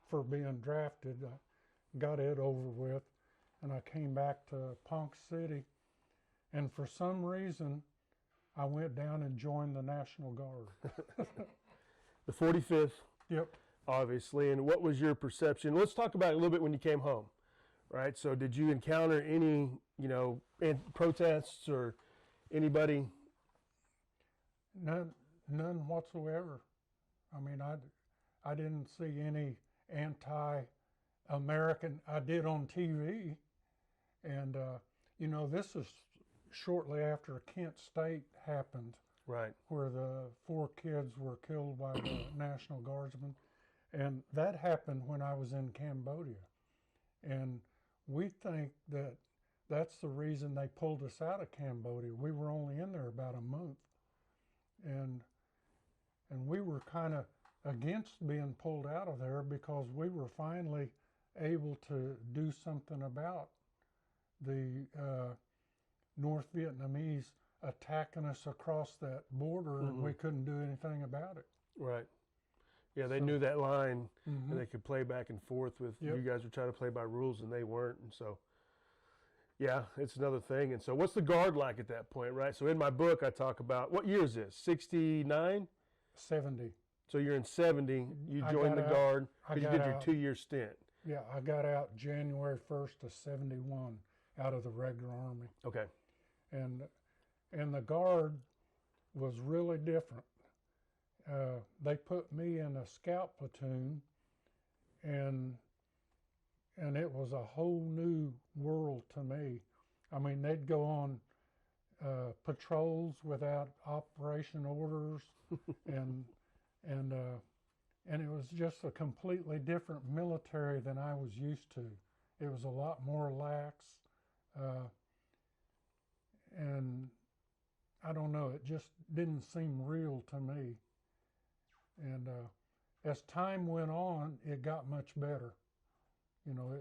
for being drafted. I got it over with, and I came back to Ponca City, and for some reason I went down and joined the National Guard. The 45th, Yep. obviously. And what was your perception? Let's talk about it a little bit when you came home, right? So did you encounter any, you know, protests or anybody? None whatsoever. I mean, I didn't see any anti-American. I did on TV, and you know, this is shortly after Kent State happened, Right. where the 4 kids were killed by the National Guardsmen, and that happened when I was in Cambodia. And we think that that's the reason they pulled us out of Cambodia. We were only in there about a month, and we were kind of against being pulled out of there, because we were finally able to do something about the North Vietnamese attacking us across that border, and we couldn't do anything about it. Right. Yeah, they So- knew that line, Mhm. and they could play back and forth with Yep. you guys were trying to play by rules, and they weren't. And so, yeah, it's another thing. And so what's the Guard like at that point, right? So in my book, I talk about, what year is this? 69? 70. So you're in 70. You I joined got the out- Guard I because you got did your out. 2-year stint. Yeah, I got out January 1st of 71 out of the regular Army. Okay. And the Guard was really different. They put me in a scout platoon, and it was a whole new world to me. I mean, they'd go on patrols without operation orders, and it was just a completely different military than I was used to. It was a lot more lax, and I don't know, it just didn't seem real to me. And as time went on, it got much better. You know,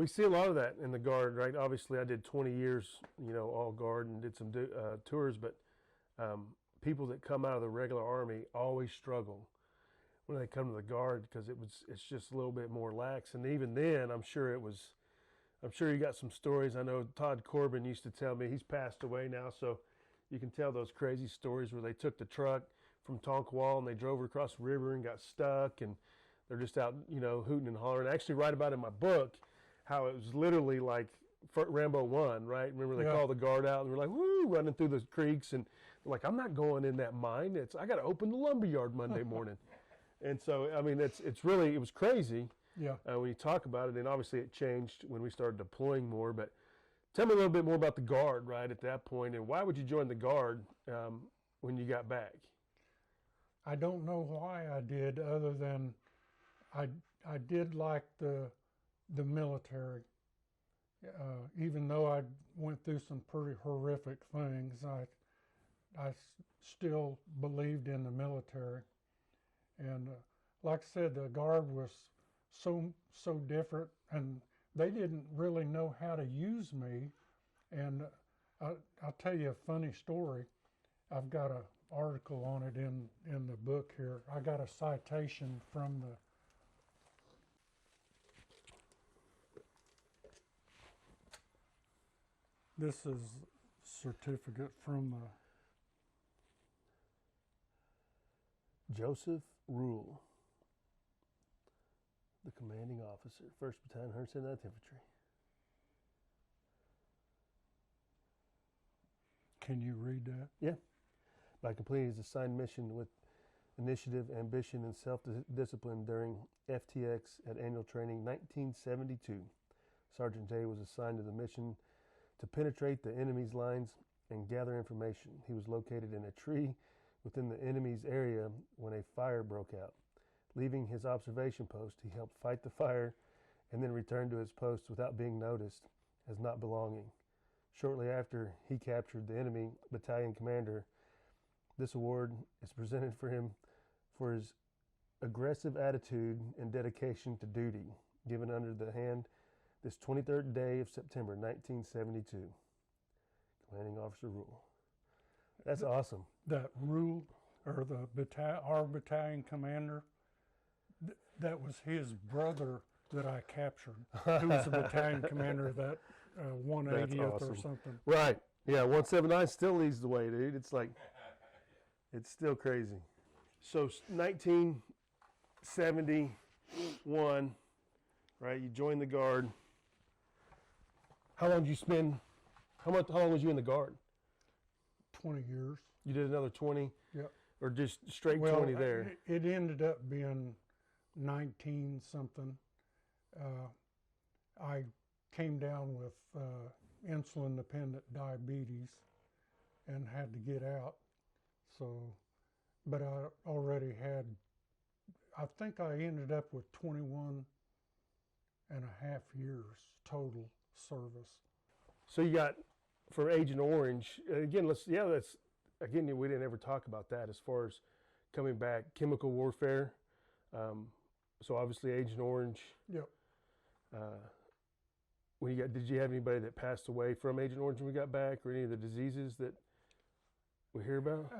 We see a lot of that in the Guard, right? Obviously, I did 20 years, all Guard and did some tours, but people that come out of the regular Army always struggle when they come to the Guard because it's just a little bit more lax. And even then, I'm sure you got some stories. I know Todd Corbin used to tell me, he's passed away now, so you can tell those crazy stories where they took the truck from Tonkwall and they drove across the river and got stuck, and they're just out, hooting and hollering. I actually write about in my book how it was literally like Rambo 1, right? Remember they called the Guard out and we're like, woo, running through the creeks, and they're like, I'm not going in that mine. I got to open the lumberyard Monday morning. And so, I mean, it was crazy. Yeah. When you talk about it, and obviously it changed when we started deploying more. But tell me a little bit more about the Guard, right, at that point, and why would you join the Guard when you got back? I don't know why I did, other than I did like the military. Even though I went through some pretty horrific things, I still believed in the military. And like I said, the Guard was so different, and they didn't really know how to use me. And I'll tell you a funny story. I've got an article on it in the book here. I got a citation from this is certificate from Joseph Rule, the commanding officer, 1st Battalion, 179th Infantry. Can you read that? Yeah. By completing his assigned mission with initiative, ambition, and self-discipline during FTX at annual training 1972, Sergeant Day was assigned to the mission to penetrate the enemy's lines and gather information. He was located in a tree within the enemy's area when a fire broke out. Leaving his observation post, he helped fight the fire and then returned to his post without being noticed as not belonging. Shortly after, he captured the enemy battalion commander. This award is presented for him for his aggressive attitude and dedication to duty, given under the hand this 23rd day of September, 1972. Commanding Officer Rule. That's awesome. That Rule, or our battalion commander, that was his brother that I captured, who was the battalion commander of that 180th awesome. or something. Right. Yeah, 179 still leads the way, dude. It's like, it's still crazy. So 1971, right, you joined the Guard. How long did you spend, how long was you in the Guard? 20 years. You did another 20? Yep. Or just straight 20 there? It ended up being 19 something. I came down with insulin dependent diabetes and had to get out. So, but I already had, I think I ended up with 21 and a half years total service. So you got, for Agent Orange, again, we didn't ever talk about that as far as coming back, chemical warfare. So obviously Agent Orange. Yep. Did you have anybody that passed away from Agent Orange when we got back, or any of the diseases that we hear about?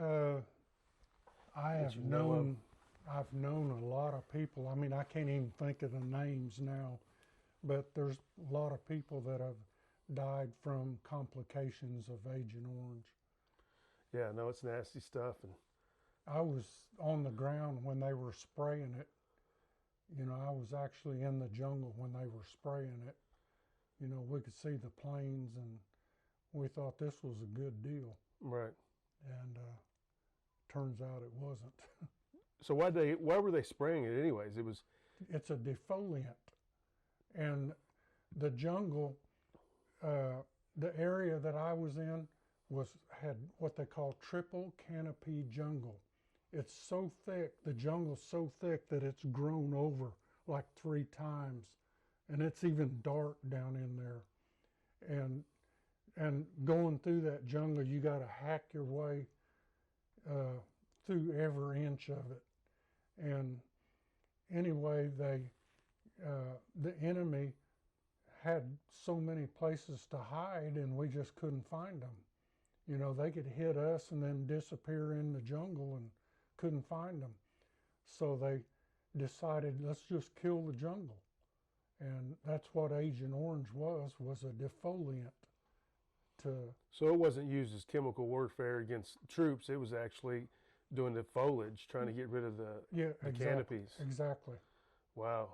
I've known a lot of people. I mean, I can't even think of the names now, but there's a lot of people that have died from complications of Agent Orange. Yeah, no, it's nasty stuff. And I was on the ground when they were spraying it. I was actually in the jungle when they were spraying it. We could see the planes, and we thought this was a good deal. Right. And turns out it wasn't. So why were they spraying it anyways? It's a defoliant. And the jungle, the area that I was in had what they call triple canopy jungle. It's so thick, the jungle's so thick that it's grown over like 3 times, and it's even dark down in there. And going through that jungle, you got to hack your way through every inch of it. And anyway, the enemy had so many places to hide, and we just couldn't find them. You know, they could hit us and then disappear in the jungle and couldn't find them. So they decided, let's just kill the jungle. And that's what Agent Orange was a defoliant to... So it wasn't used as chemical warfare against troops. It was actually doing the foliage, trying to get rid of the canopies. Exactly. Wow.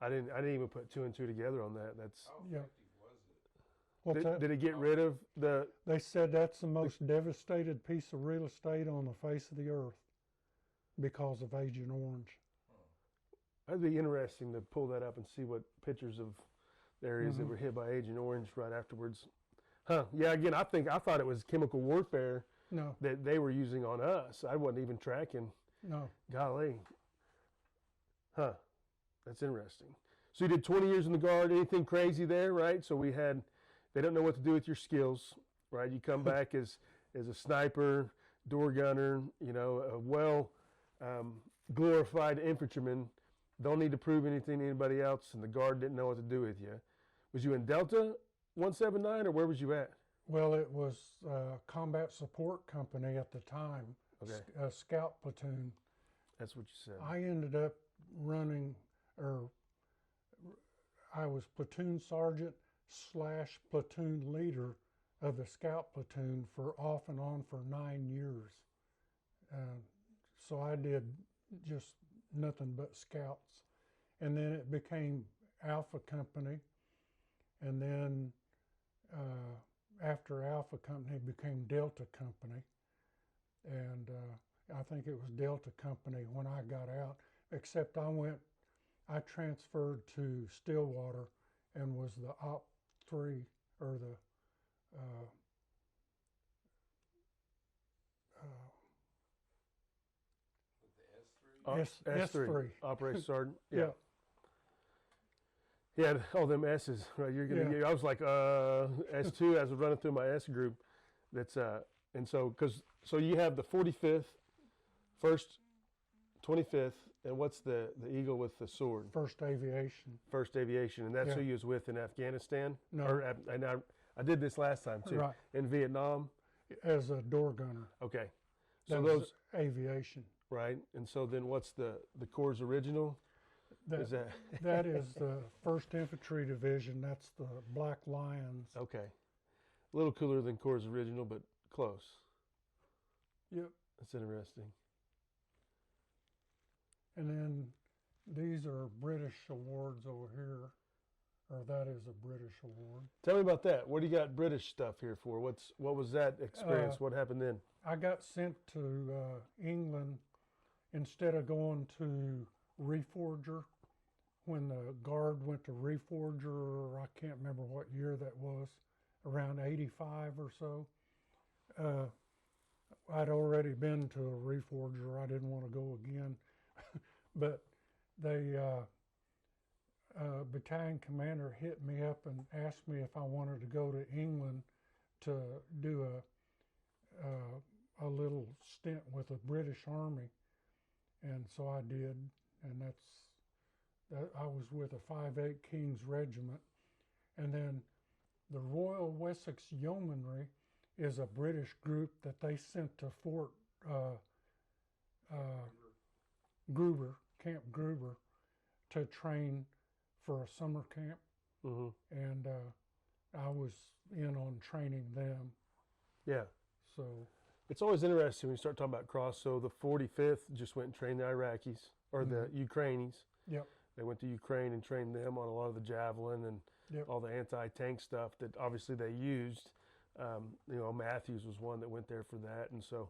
I didn't even put two and two together on that. That's Well, did it get rid of the... They said that's the most devastated piece of real estate on the face of the earth because of Agent Orange. That'd be interesting to pull that up and see what pictures of the areas that were hit by Agent Orange right afterwards. Huh. Yeah, again, I thought it was chemical warfare that they were using on us. I wasn't even tracking. No. Golly. Huh. That's interesting. So you did 20 years in the Guard. Anything crazy there, right? So they don't know what to do with your skills, right? You come back as a sniper, door gunner, you know, a glorified infantryman. Don't need to prove anything to anybody else, and the Guard didn't know what to do with you. Was you in Delta 179, or where was you at? Well, it was a combat support company at the time, a scout platoon. That's what you said. I ended up running, I was platoon sergeant / platoon leader of the scout platoon for off and on for 9 years. So I did just nothing but scouts. And then it became Alpha Company. And then after Alpha Company, it became Delta Company. And I think it was Delta Company when I got out, except I transferred to Stillwater and was the Op 3, or the S3. Operation Sergeant. Yeah. Yeah, all them S's, right? You're gonna get, I was like S2 as I was running through my S group. That's and so so you have the 45th, 1st, 25th, and what's the Eagle with the sword? 1st Aviation. 1st Aviation, and that's who you was with in Afghanistan. No, and I did this last time too. Right. In Vietnam. As a door gunner. Okay. So that those was aviation. Right, and so then what's the Corps Original? That is the 1st Infantry Division. That's the Black Lions. Okay, a little cooler than Corps Original, but close. Yep. That's interesting. And then these are British awards over here, or that is a British award. Tell me about that. What do you got British stuff here for? What was that experience? What happened then? I got sent to England instead of going to Reforger. When the Guard went to Reforger, I can't remember what year that was, around 85 or so. I'd already been to a Reforger. I didn't want to go again. But they, battalion commander hit me up and asked me if I wanted to go to England to do a little stint with the British Army. And so I did, and I was with a 5/8 King's Regiment. And then the Royal Wessex Yeomanry is a British group that they sent to Fort Gruber, Camp Gruber, to train for a summer camp. Mm-hmm. And I was in on training them. Yeah. So it's always interesting when you start talking about cross. So the 45th just went and trained the Iraqis, or the Ukrainians. Yep. They went to Ukraine and trained them on a lot of the javelin and all the anti-tank stuff that obviously they used. Matthews was one that went there for that. And so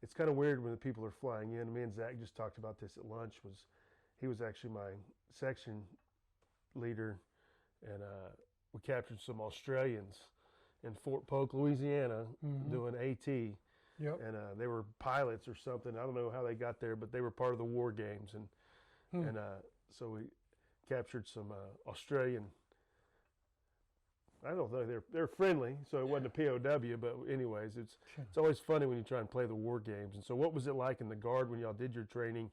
it's kind of weird when the people are flying in. Me and Zach just talked about this at lunch. He was actually my section leader, and we captured some Australians in Fort Polk, Louisiana, doing AT. Yep. And they were pilots or something. I don't know how they got there, but they were part of the war games. And so we captured some Australian. I don't know, they're friendly, so it wasn't a POW. But anyways, it's always funny when you try and play the war games. And so, what was it like in the Guard when y'all did your training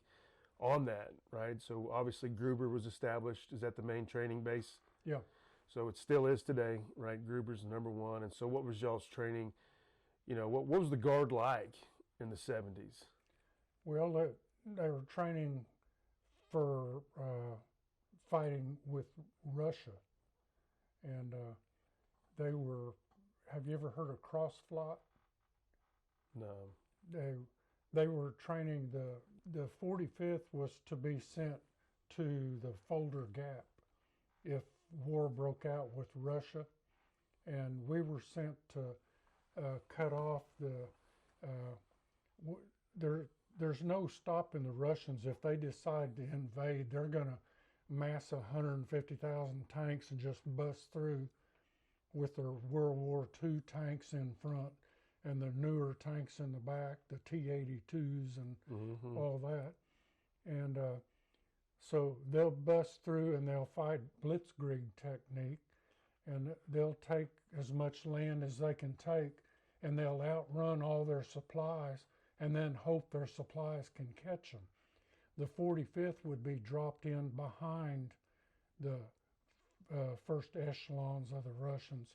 on that? Right. So obviously Gruber was established. Is that the main training base? Yeah. So it still is today, right? Gruber's number one. And so what was y'all's training? You know, what was the Guard like in the 70s? Well, they were training for fighting with Russia, and they were. Have you ever heard of crossflot? No. They were training. The 45th was to be sent to the Folder Gap if war broke out with Russia, and we were sent to cut off the. There's no stopping the Russians. If they decide to invade, they're going to mass 150,000 tanks and just bust through with their World War II tanks in front and the newer tanks in the back, the T-82s and all that. And so they'll bust through and they'll fight blitzkrieg technique, and they'll take as much land as they can take, and they'll outrun all their supplies and then hope their supplies can catch them. The 45th would be dropped in behind the first echelons of the Russians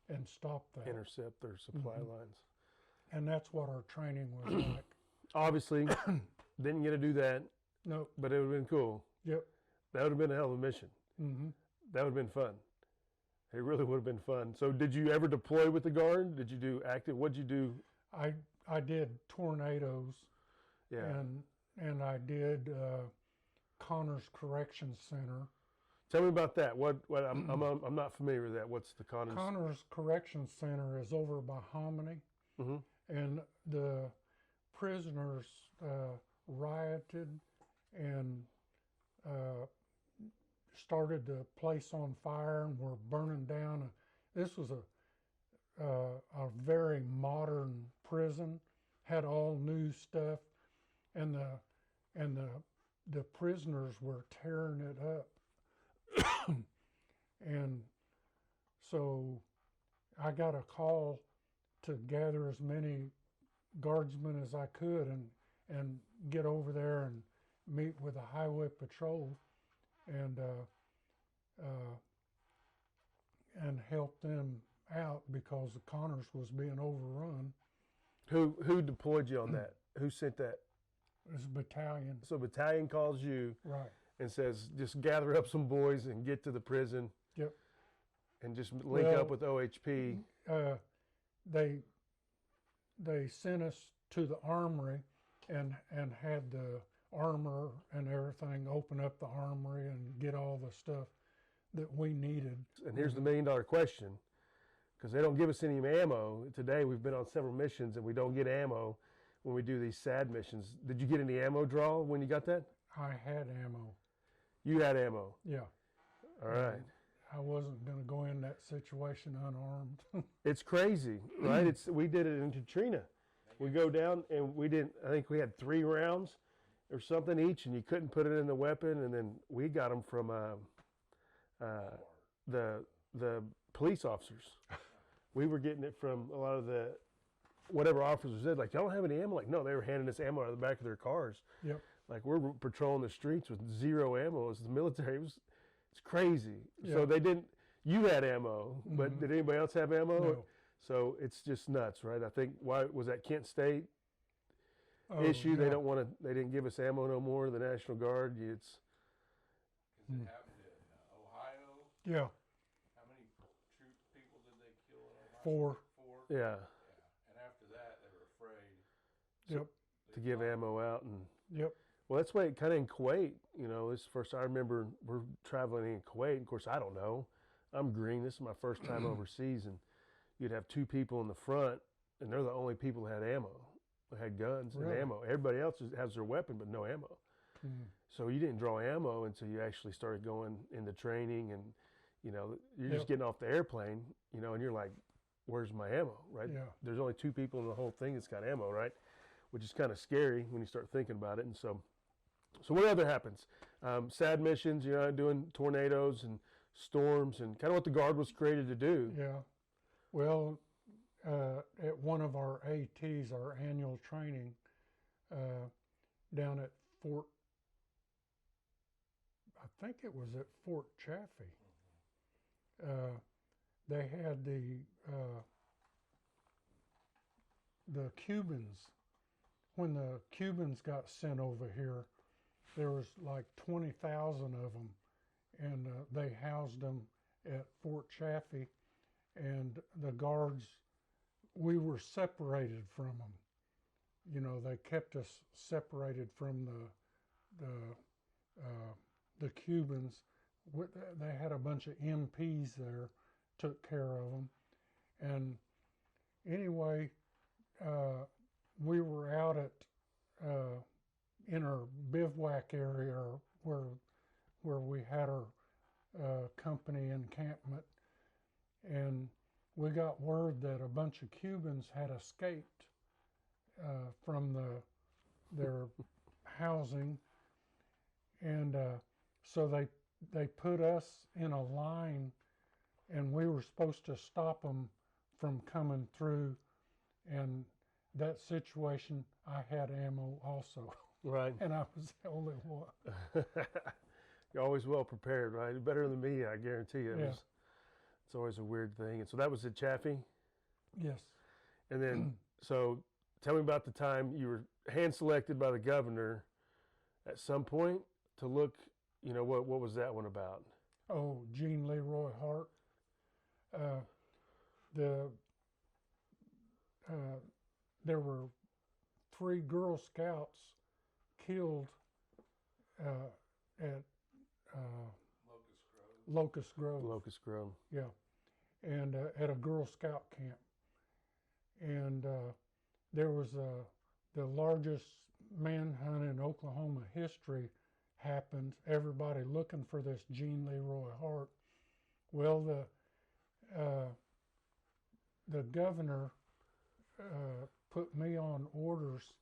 and stop that. Intercept their supply lines. And that's what our training was like. Obviously, didn't get to do that. No. But it would have been cool. Yep. That would have been a hell of a mission. That would have been fun. It really would have been fun. So did you ever deploy with the Guard? Did you do active? What'd you do? I did tornadoes. Yeah. And I did Connors Correction Center. Tell me about that. What I'm not familiar with that. What's the Connors? Connors Correction Center is over by Hominy, and the prisoners rioted and started the place on fire and were burning down. This was a very modern prison, had all new stuff, and the prisoners were tearing it up. And so I got a call to gather as many guardsmen as I could and get over there and meet with the highway patrol and help them out because the Connors was being overrun. Who deployed you on that? Who sent that? It was a battalion. So battalion calls you Right. and says, just gather up some boys and get to the prison. Yep. And just link up with OHP. They sent us to the armory and had the armor and everything, open up the armory and get all the stuff that we needed. And here's the $1 million question, because they don't give us any ammo. Today we've been on several missions and we don't get ammo when we do these SAD missions. Did you get any ammo draw when you got that? I had ammo. You had ammo? Yeah. All right. I wasn't going to go in that situation unarmed. It's crazy, right? We did it in Katrina. We go down and I think we had 3 rounds or something each, and you couldn't put it in the weapon. And then we got them from the police officers. We were getting it from a lot of the whatever officers said, like, y'all don't have any ammo? Like, no, they were handing us ammo out of the back of their cars. Yep. Like, we're patrolling the streets with 0 ammo as the military. It's crazy. Yep. So they didn't, you had ammo, but did anybody else have ammo? No. So it's just nuts, right? I think, why was that Kent State issue? Yeah. They didn't give us ammo no more, the National Guard. It's Because it happened in Ohio. Yeah. How many people did they kill in Ohio? 4. 4? yeah, And after that, they were afraid. Yep. to give ammo out. And Yep. well, that's why kind of in Kuwait, this first, I remember we're traveling in Kuwait. Of course, I don't know. I'm green. This is my first time overseas, and you'd have 2 people in the front, and they're the only people that had ammo. They had guns and Really? ammo. Everybody else has their weapon, but no ammo. So you didn't draw ammo until you actually started going into training, and you're just getting off the airplane, and you're like, "Where's my ammo?" Right? Yeah. There's only 2 people in the whole thing that's got ammo, right? Which is kind of scary when you start thinking about it. And so what other happens? SAD missions, doing tornadoes and storms, and kind of what the Guard was created to do. Yeah. Well, at one of our ATs, our annual training, down at I think it was at Fort Chaffee. they had the Cubans. When the Cubans got sent over here, there was like 20,000 of them, and they housed them at Fort Chaffee, and the guards, we were separated from them. You know, they kept us separated from the Cubans. They had a bunch of MPs there, took care of them, and anyway, we were out at in our bivouac area where we had our company encampment, and we got word that a bunch of Cubans had escaped from their housing, and so they put us in a line, and we were supposed to stop them from coming through. And that situation, I had ammo also. Right. And I was the only one. You're always well prepared, right? Better than me, I guarantee you. Yeah. It's always a weird thing. And so that was at Chaffee? Yes. And then, so tell me about the time you were hand-selected by the governor at some point to look, you know, what was that one about? Oh, Gene Leroy Hart. There were 3 Girl Scouts killed at Locust Grove. Locust Grove. Yeah, and at a Girl Scout camp. And there was the largest manhunt in Oklahoma history happened. Everybody looking for this Gene Leroy Hart. Well, the governor put me on orders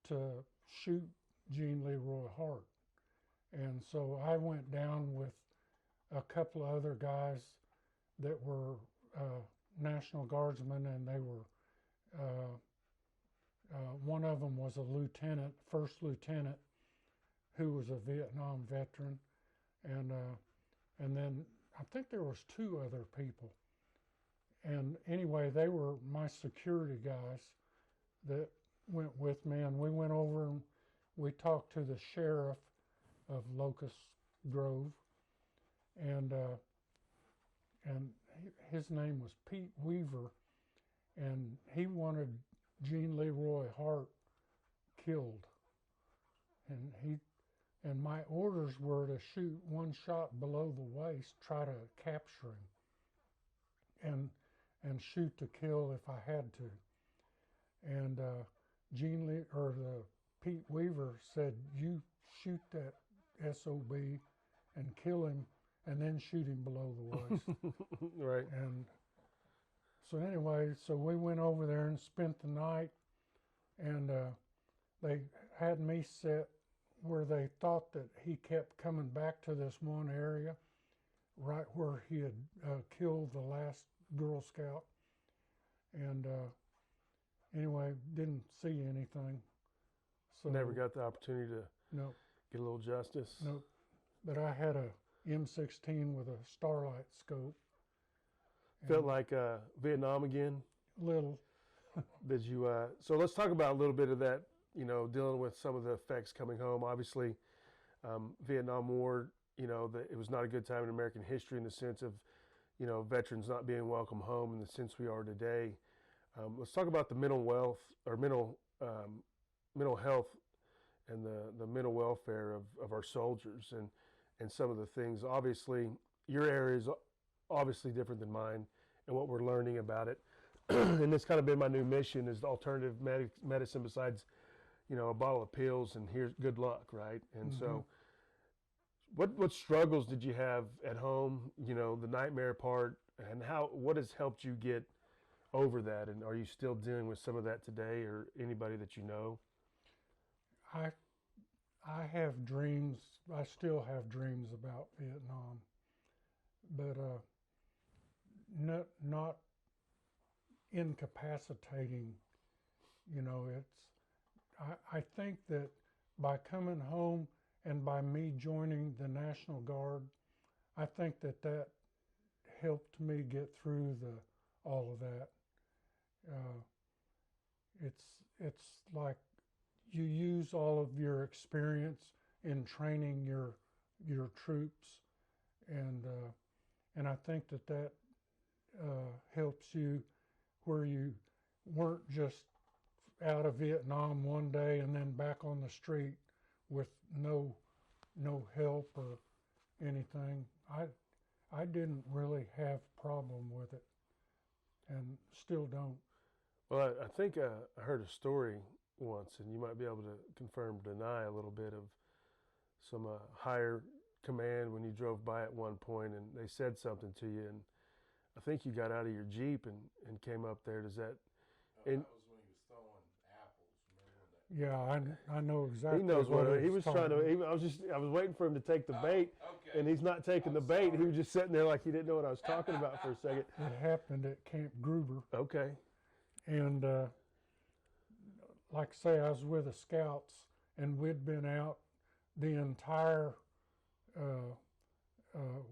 to shoot Gene Leroy Hart. And so I went down with a couple of other guys that were National Guardsmen, and they were, one of them was a lieutenant, first lieutenant, who was a Vietnam veteran. And then I think there was 2 other people. And anyway, they were my security guys that went with me, and we went over and we talked to the sheriff of Locust Grove, and his name was Pete Weaver, and he wanted Gene Leroy Hart killed, and my orders were to shoot 1 shot below the waist, try to capture him, and shoot to kill if I had to. And Pete Weaver said, "You shoot that SOB and kill him, and then shoot him below the waist." Right. And so anyway, so we went over there and spent the night, and they had me set where they thought that he kept coming back to this one area, right where he had killed the last Girl Scout. And anyway, didn't see anything. So Never got the opportunity to no, get a little justice? no. But I had a M16 with a starlight scope. Felt like Vietnam again? Little. Did you? So let's talk about a little bit of that. You know, dealing with some of the effects coming home. Obviously, Vietnam War. You know, it was not a good time in American history in the sense of, you know, veterans not being welcome home in the sense we are today. Let's talk about the mental wealth or mental health and the mental welfare of our soldiers and some of the things. Obviously, your area is obviously different than mine and what we're learning about it. And it's kind of been my new mission is alternative medicine besides, you know, a bottle of pills and here's good luck, right? And so what struggles did you have at home, you know, the nightmare part, and what has helped you get over that? And are you still dealing with some of that today, or anybody that you know? I have dreams. I still have dreams about Vietnam, but not incapacitating. You know, I think that by coming home and by me joining the National Guard, I think that helped me get through all of that. It's like you use all of your experience in training your troops, and I think that helps you, where you weren't just out of Vietnam one day and then back on the street with no help or anything. I didn't really have problem with it, and still don't. Well, I think I heard a story once, and you might be able to confirm, deny a little bit, of some higher command when you drove by at one point, and they said something to you, and I think you got out of your Jeep and came up there. Does that? That was when he was throwing apples. Remember when that? Yeah, I know exactly. He knows what he was trying to. talking. I was waiting for him to take the bait, Okay. and he's not taking the bait. He was just sitting there like he didn't know what I was talking about for a second. It happened at Camp Gruber, Okay. and like I say, I was with the scouts, and we'd been out the entire.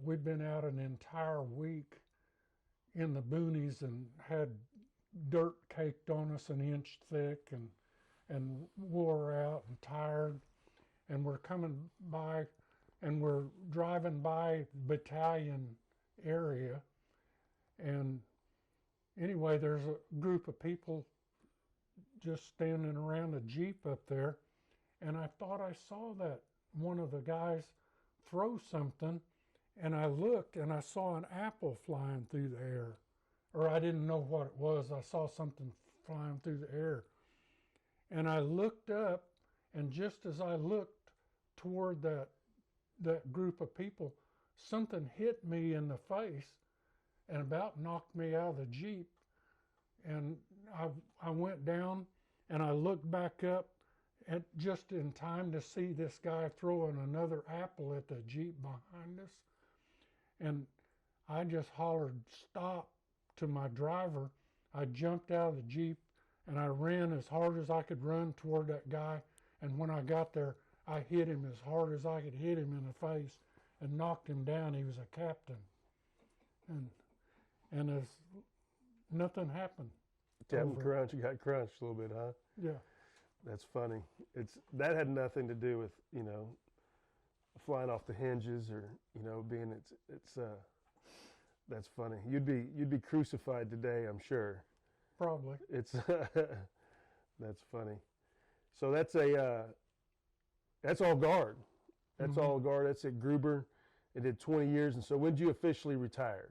We'd been out an entire week in the boonies and had dirt caked on us an inch thick, and wore out and tired, and we're coming by, and we're driving by battalion area, and anyway, there's a group of people just standing around a Jeep up there, and I thought I saw that one of the guys throw something, and I looked and I saw an apple flying through the air, or I didn't know what it was. I saw something flying through the air, and I looked up, and just as I looked toward that group of people, something hit me in the face and about knocked me out of the Jeep, and I went down and I looked back up at just in time to see this guy throwing another apple at the Jeep behind us, and I just hollered stop to my driver. I jumped out of the Jeep and I ran as hard as I could run toward that guy, and when I got there, I hit him as hard as I could hit him in the face and knocked him down. He was a captain, and as nothing happened. You got crunched a little bit, huh? Yeah. That's funny. That had nothing to do with, flying off the hinges or, being that's funny. You'd be crucified today, I'm sure. Probably. It's that's funny. So that's all guard. That's all guard. That's at Gruber. It did 20 years. And so when did you officially retire?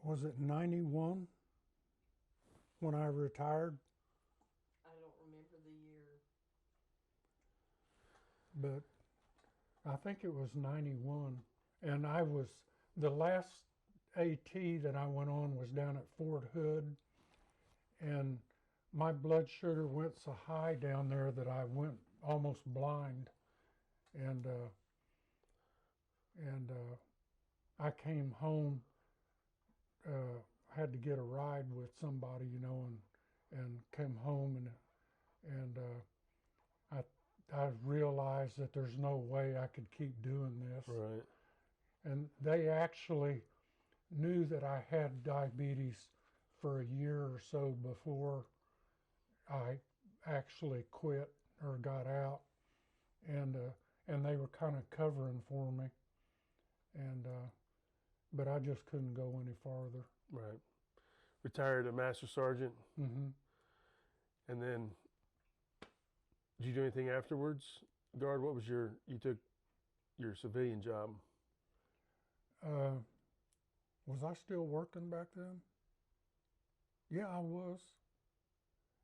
Was it 91 when I retired? I don't remember the year. But I think it was 91. And the last AT that I went on was down at Fort Hood. And my blood sugar went so high down there that I went almost blind. And I came home, had to get a ride with somebody, and came home, and I realized that there's no way I could keep doing this. Right. And they actually knew that I had diabetes for a year or so before I actually quit or got out, and they were kind of covering for me, but I just couldn't go any farther. Right. Retired a master sergeant. Mm-hmm. And then, did you do anything afterwards? Guard, you took your civilian job. Was I still working back then? Yeah, I was.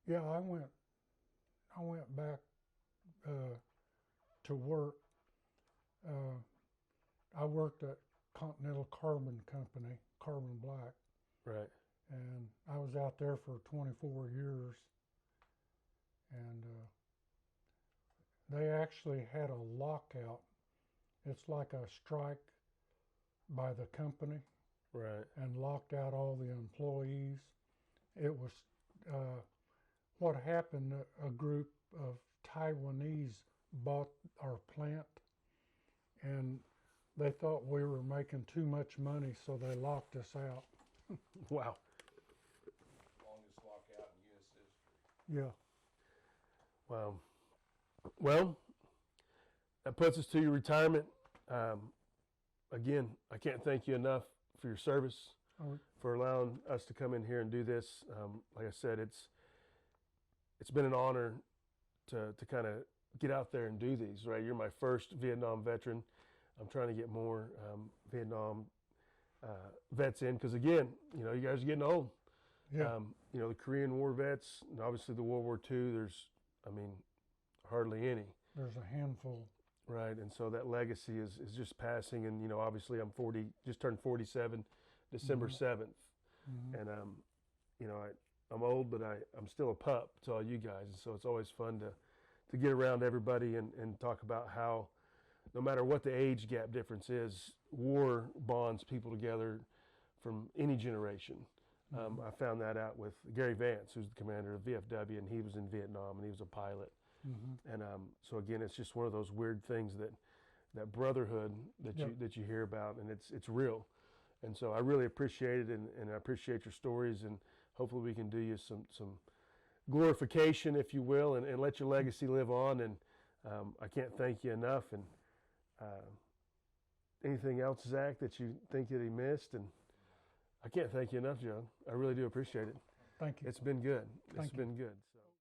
Yeah, I went back to work. I worked at Continental Carbon Company, Carbon Black. Right. And I was out there for 24 years. And they actually had a lockout. It's like a strike by the company. Right. And locked out all the employees. It was what happened. A group of Taiwanese bought our plant, and They thought we were making too much money, so they locked us out. Wow. Longest lockout in U.S. history. Yeah. Wow. Well, that puts us to your retirement. Again, I can't thank you enough for your service, for allowing us to come in here and do this. Like I said, it's been an honor to kind of get out there and do these, right? You're my first Vietnam veteran. I'm trying to get more Vietnam vets in because, again, you know, you guys are getting old. Yeah. You know, the Korean War vets, and obviously the World War II, there's, I mean, hardly any. There's a handful. Right, and so that legacy is just passing, and, you know, obviously I'm 40, just turned 47 December 7th, and, you know, I'm old, but I'm still a pup to all you guys, and so it's always fun to get around everybody and talk about how, no matter what the age gap difference is, war bonds people together from any generation. I found that out with Gary Vance, who's the commander of VFW, and he was in Vietnam, and he was a pilot. And so again, it's just one of those weird things that brotherhood that you hear about, and it's real. And so I really appreciate it, and I appreciate your stories, and hopefully we can do you some glorification, if you will, and let your legacy live on. And I can't thank you enough. And anything else, Zach, that you think that he missed? And I can't thank you enough, Joe. I really do appreciate it. Thank you. It's been good. Thank It's you. been good. So.